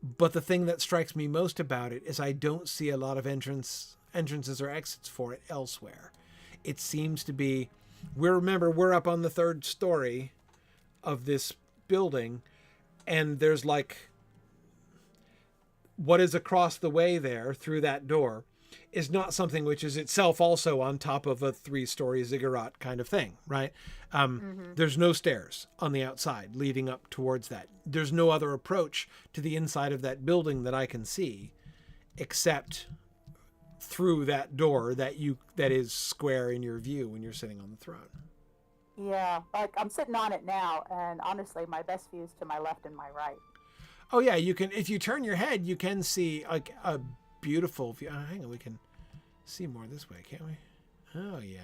[SPEAKER 3] But the thing that strikes me most about it is I don't see a lot of entrances or exits for it elsewhere. It seems to be, we're up on the third story of this building, and there's like, what is across the way there through that door is not something which is itself also on top of a 3-story ziggurat kind of thing, right? There's no stairs on the outside leading up towards that. There's no other approach to the inside of that building that I can see except through that door that is square in your view when you're sitting on the throne.
[SPEAKER 2] Yeah, like I'm sitting on it now, and honestly, my best view is to my left and my right.
[SPEAKER 3] Oh yeah, you can, if you turn your head, you can see like a beautiful view. Hang on, we can see more this way, can't we? Oh yeah.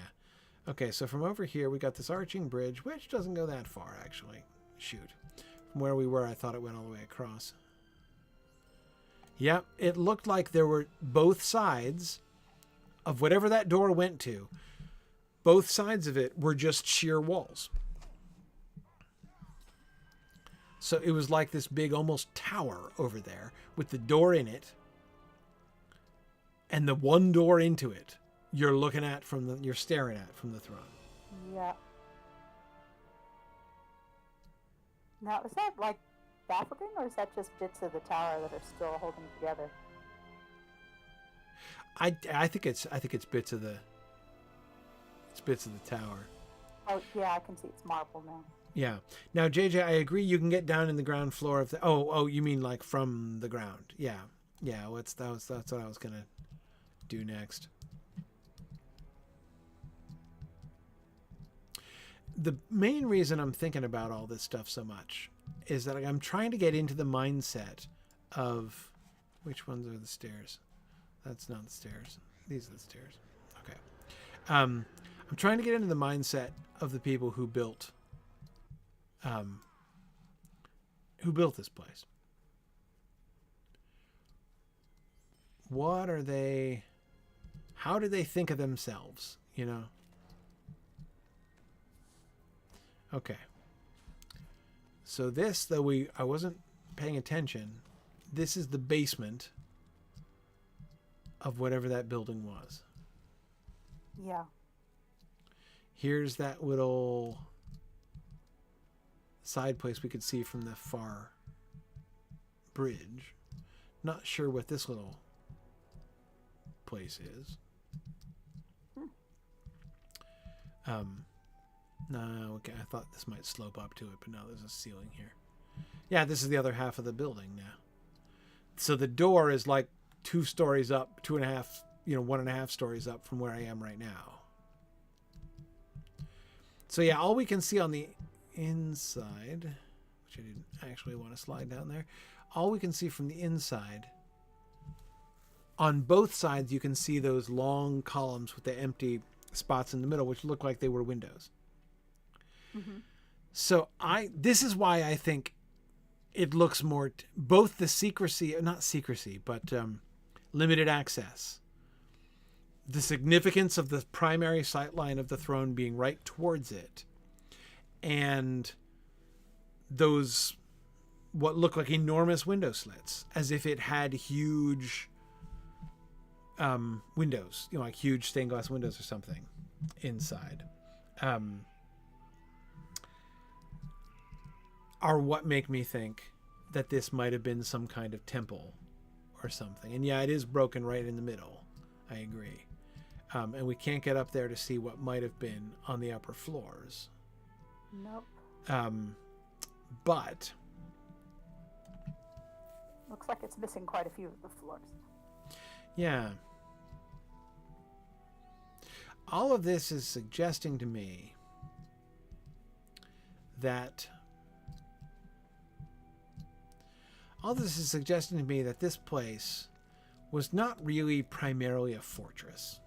[SPEAKER 3] Okay, so from over here, we got this arching bridge, which doesn't go that far, actually. Shoot. From where we were, I thought it went all the way across. Yep, it looked like there were both sides of whatever that door went to. Both sides of it were just sheer walls. So it was like this big almost tower over there with the door in it. And the one door into it you're staring at from the throne.
[SPEAKER 2] Yeah. Now, is that like scaffolding, or is that just bits of the tower that are still holding together?
[SPEAKER 3] I think it's bits of the tower.
[SPEAKER 2] Oh yeah, I can see it's marble now.
[SPEAKER 3] Yeah. Now, JJ, I agree. You can get down in the ground floor of the. Oh, you mean like from the ground? Yeah. That's what I was gonna do next. The main reason I'm thinking about all this stuff so much is that I'm trying to get into the mindset of which ones are the stairs. That's not the stairs. These are the stairs. Okay. I'm trying to get into the mindset of the people who built this place. What are they? How do they think of themselves? Okay. So this, though I wasn't paying attention, this is the basement of whatever that building was.
[SPEAKER 2] Yeah.
[SPEAKER 3] Here's that little side place we could see from the far bridge. Not sure what this little place is. No, okay, I thought this might slope up to it, but no, there's a ceiling here. Yeah, this is the other half of the building now. So the door is like 2 stories up, 2.5, 1.5 stories up from where I am right now. So yeah, all we can see on the inside, which I didn't actually want to slide down there, all we can see from the inside, on both sides you can see those long columns with the empty spots in the middle, which look like they were windows. Mm-hmm. So this is why I think it looks more both the secrecy, not secrecy, but limited access, the significance of the primary sightline of the throne being right towards it, and those what look like enormous window slits, as if it had huge windows, like huge stained glass windows or something inside, are what make me think that this might have been some kind of temple or something. And yeah, it is broken right in the middle. I agree. And we can't get up there to see what might have been on the upper floors.
[SPEAKER 2] Nope.
[SPEAKER 3] But
[SPEAKER 2] looks like it's missing quite a few of the floors.
[SPEAKER 3] Yeah. All of this is suggesting to me that this place was not really primarily a fortress.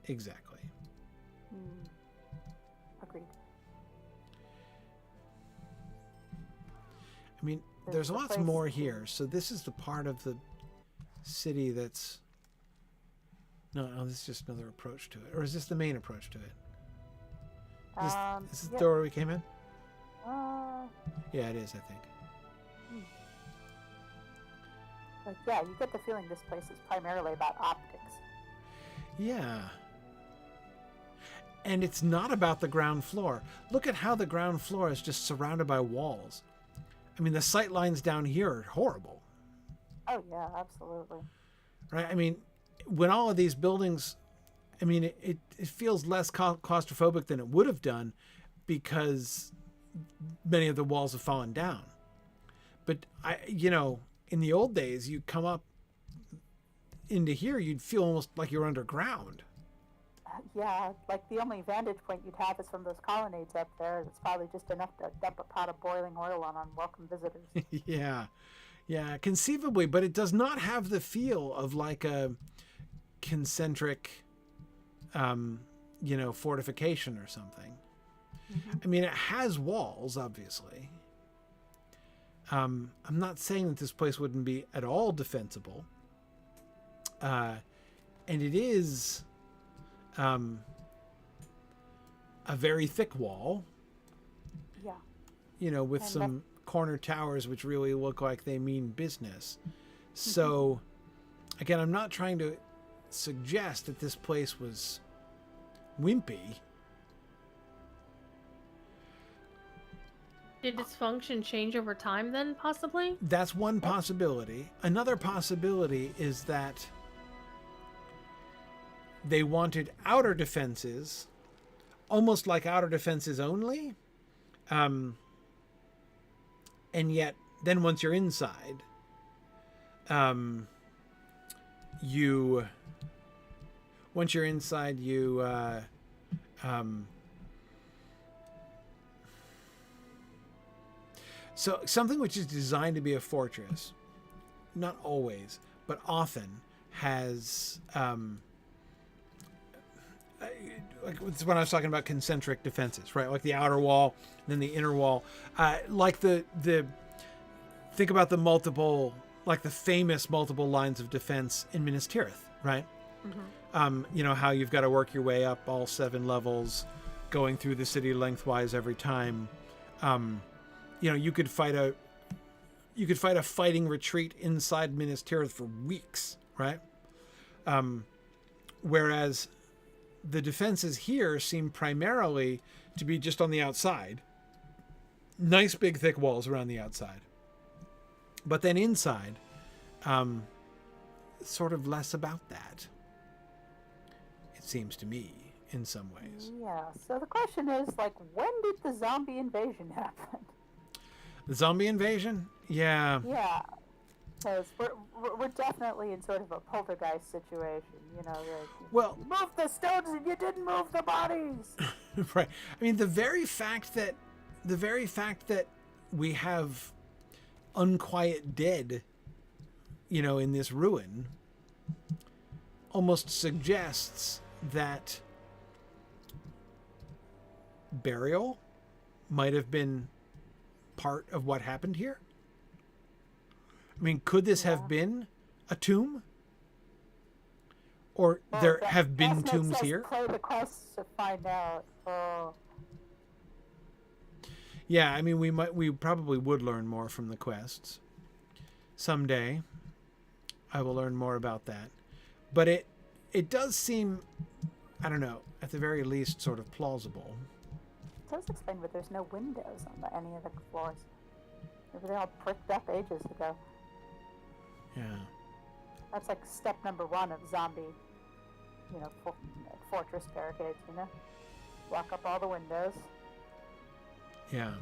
[SPEAKER 3] Exactly.
[SPEAKER 2] Agreed.
[SPEAKER 3] I mean, there's lots more here. So this is the part of the city that's... No, this is just another approach to it. Or is this the main approach to it? Is this the door we came in? Yeah, it is, I think.
[SPEAKER 2] But yeah, you get the feeling this place is primarily about optics.
[SPEAKER 3] Yeah. And it's not about the ground floor. Look at how the ground floor is just surrounded by walls. I mean, the sight lines down here are horrible.
[SPEAKER 2] Oh, yeah, absolutely.
[SPEAKER 3] Right? I mean, when all of these buildings, I mean, it feels less claustrophobic than it would have done because many of the walls have fallen down. But, in the old days, you'd come up into here, you'd feel almost like you're underground.
[SPEAKER 2] Yeah, like the only vantage point you'd have is from those colonnades up there. It's probably just enough to dump a pot of boiling oil on unwelcome visitors.
[SPEAKER 3] Yeah, conceivably, but it does not have the feel of like a concentric, fortification or something. Mm-hmm. I mean, it has walls, obviously. I'm not saying that this place wouldn't be at all defensible. And it is a very thick wall.
[SPEAKER 2] Yeah.
[SPEAKER 3] With some corner towers which really look like they mean business. So, again, I'm not trying to suggest that this place was wimpy.
[SPEAKER 4] Did its function change over time then, possibly?
[SPEAKER 3] That's one possibility. Another possibility is that they wanted outer defenses, almost like outer defenses only. And yet, then once you're inside, so something which is designed to be a fortress, not always, but often has, like when I was talking about concentric defenses, right? Like the outer wall, then the inner wall, like think about the multiple, like the famous multiple lines of defense in Minas Tirith, right? Mm-hmm. How you've got to work your way up all 7 levels, going through the city lengthwise every time. You could fight a fighting retreat inside Minas Tirith for weeks, right? Whereas the defenses here seem primarily to be just on the outside. Nice big thick walls around the outside. But then inside, sort of less about that. It seems to me, in some ways.
[SPEAKER 2] Yeah, so the question is, when did the zombie invasion happen?
[SPEAKER 3] The zombie invasion? Yeah.
[SPEAKER 2] Yeah, because we're definitely in sort of a poltergeist situation,
[SPEAKER 3] well,
[SPEAKER 2] you moved the stones and you didn't move the bodies.
[SPEAKER 3] Right. I mean, the very fact that we have unquiet dead, in this ruin, almost suggests that burial might have been part of what happened here? I mean, could this have been a tomb? Or there have been tombs here?
[SPEAKER 2] Play the quest to find out.
[SPEAKER 3] Yeah, I mean, we probably would learn more from the quests. Someday, I will learn more about that. But it does seem, I don't know, at the very least, sort of plausible.
[SPEAKER 2] It does explain, but there's no windows on any of the floors. Maybe they all pricked up ages ago.
[SPEAKER 3] Yeah.
[SPEAKER 2] That's like step number 1 of zombie, fortress barricades, Block up all the windows.
[SPEAKER 3] Yeah.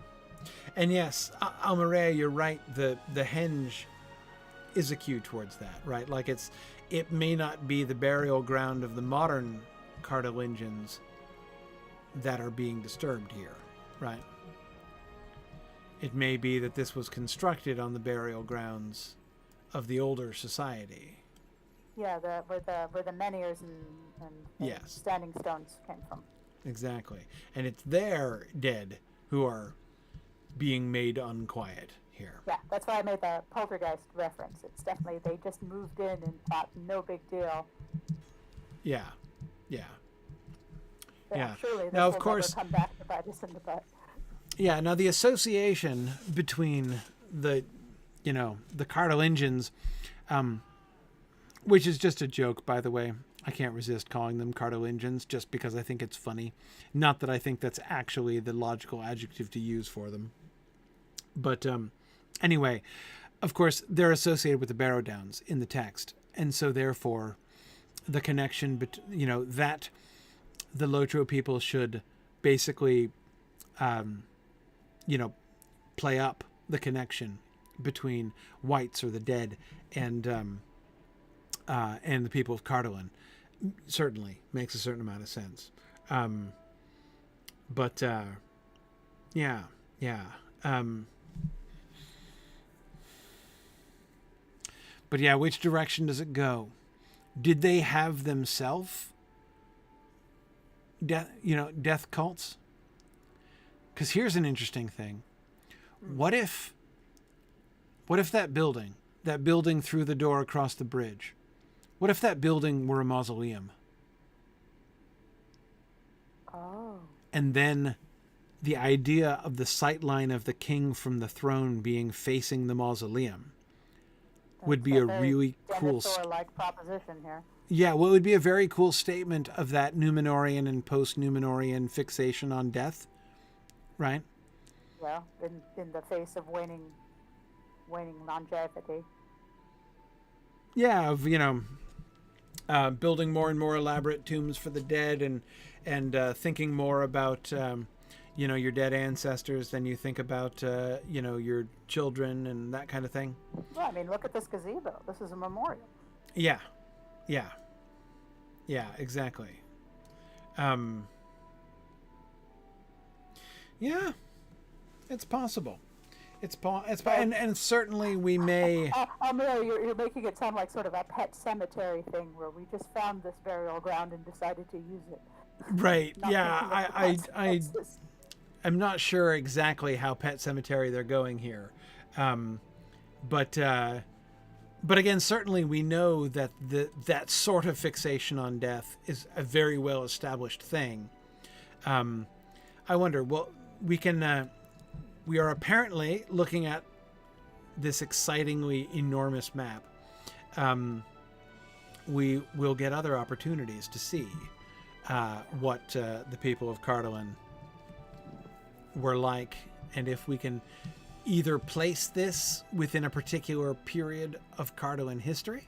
[SPEAKER 3] And yes, Almaria, you're right. The henge is a cue towards that, right? Like it may not be the burial ground of the modern Cardolingians that are being disturbed here, right? It may be that this was constructed on the burial grounds of the older society.
[SPEAKER 2] Yeah, where the menhirs and
[SPEAKER 3] yes.
[SPEAKER 2] standing stones came from.
[SPEAKER 3] Exactly. And it's their dead who are being made unquiet here.
[SPEAKER 2] Yeah, that's why I made the poltergeist reference. It's definitely, they just moved in and thought, no big deal.
[SPEAKER 3] Yeah.
[SPEAKER 2] Surely this
[SPEAKER 3] now, of
[SPEAKER 2] will
[SPEAKER 3] course,
[SPEAKER 2] never come back to bite us in the butt.
[SPEAKER 3] Yeah, now the association between the Cardolingians, which is just a joke, by the way. I can't resist calling them Cardolingians just because I think it's funny. Not that I think that's actually the logical adjective to use for them. But anyway, of course, they're associated with the Barrow Downs in the text. And so therefore, the connection, that the Lotro people should basically, play up the connection between whites or the dead and the people of Cardolan certainly makes a certain amount of sense. But which direction does it go? Did they have themselves death cults? Because here's an interesting thing. What if that building through the door across the bridge, what if that building were a mausoleum?
[SPEAKER 2] Oh.
[SPEAKER 3] And then the idea of the sightline of the king from the throne being facing the mausoleum would be a really cool
[SPEAKER 2] Denethor-like proposition here.
[SPEAKER 3] Yeah, well, it would be a very cool statement of that Numenorian and post-Numenorian fixation on death, right?
[SPEAKER 2] Well, in the face of waning longevity.
[SPEAKER 3] Yeah, of building more and more elaborate tombs for the dead, and thinking more about your dead ancestors than you think about your children and that kind of thing.
[SPEAKER 2] Well, I mean, look at this gazebo. This is a memorial.
[SPEAKER 3] Yeah, exactly. Yeah, it's possible. And certainly we may.
[SPEAKER 2] Mary, you're making it sound like sort of a pet cemetery thing where we just found this burial ground and decided to use it.
[SPEAKER 3] Right. Yeah. I'm not sure exactly how pet cemetery they're going here, but again, certainly we know that that sort of fixation on death is a very well established thing. I wonder. Well, we are apparently looking at this excitingly enormous map. We will get other opportunities to see what the people of Cardolan were like, and if we can either place this within a particular period of Cardolan history,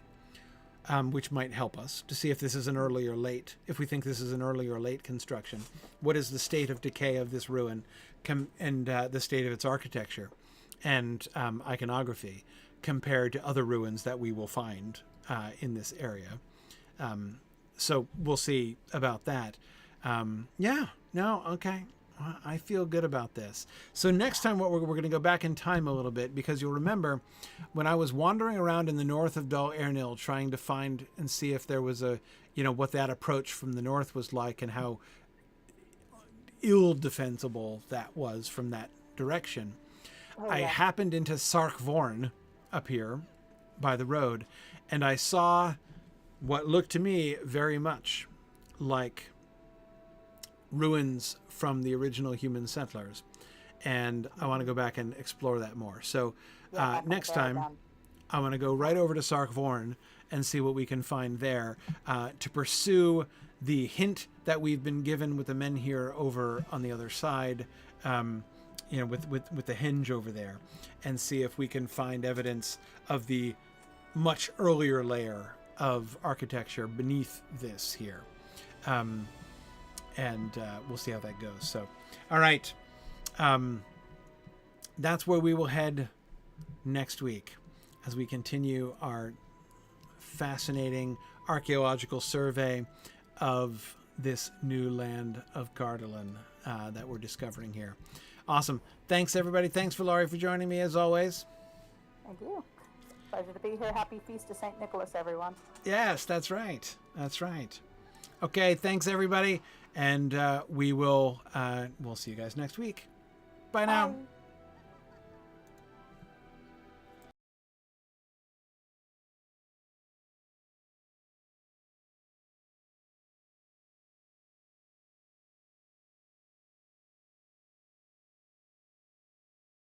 [SPEAKER 3] which might help us to see if this is an early or late. If we think this is an early or late construction, what is the state of decay of this ruin, and the state of its architecture and iconography compared to other ruins that we will find in this area. So we'll see about that. Okay. I feel good about this. So next time we're going to go back in time a little bit, because you'll remember when I was wandering around in the north of Dol Ernil trying to find and see if there was what that approach from the north was like, and how ill-defensible that was from that direction. I happened into Sarkvorn up here by the road, and I saw what looked to me very much like ruins from the original human settlers. And I want to go back and explore that more. So next time, I want to go right over to Sarkvorn and see what we can find there to pursue the hint that we've been given with the men here over on the other side, with the henge over there, and see if we can find evidence of the much earlier layer of architecture beneath this here. And we'll see how that goes. So, all right. That's where we will head next week as we continue our fascinating archaeological survey of this new land of Cardolan that we're discovering here. Awesome. Thanks, everybody. Thanks, Laurie, for joining me, as always.
[SPEAKER 2] Thank you. Pleasure to be here. Happy Feast of St. Nicholas, everyone.
[SPEAKER 3] Yes, that's right. That's right. Okay, thanks, everybody. And we'll see you guys next week. Bye now.
[SPEAKER 2] Bye.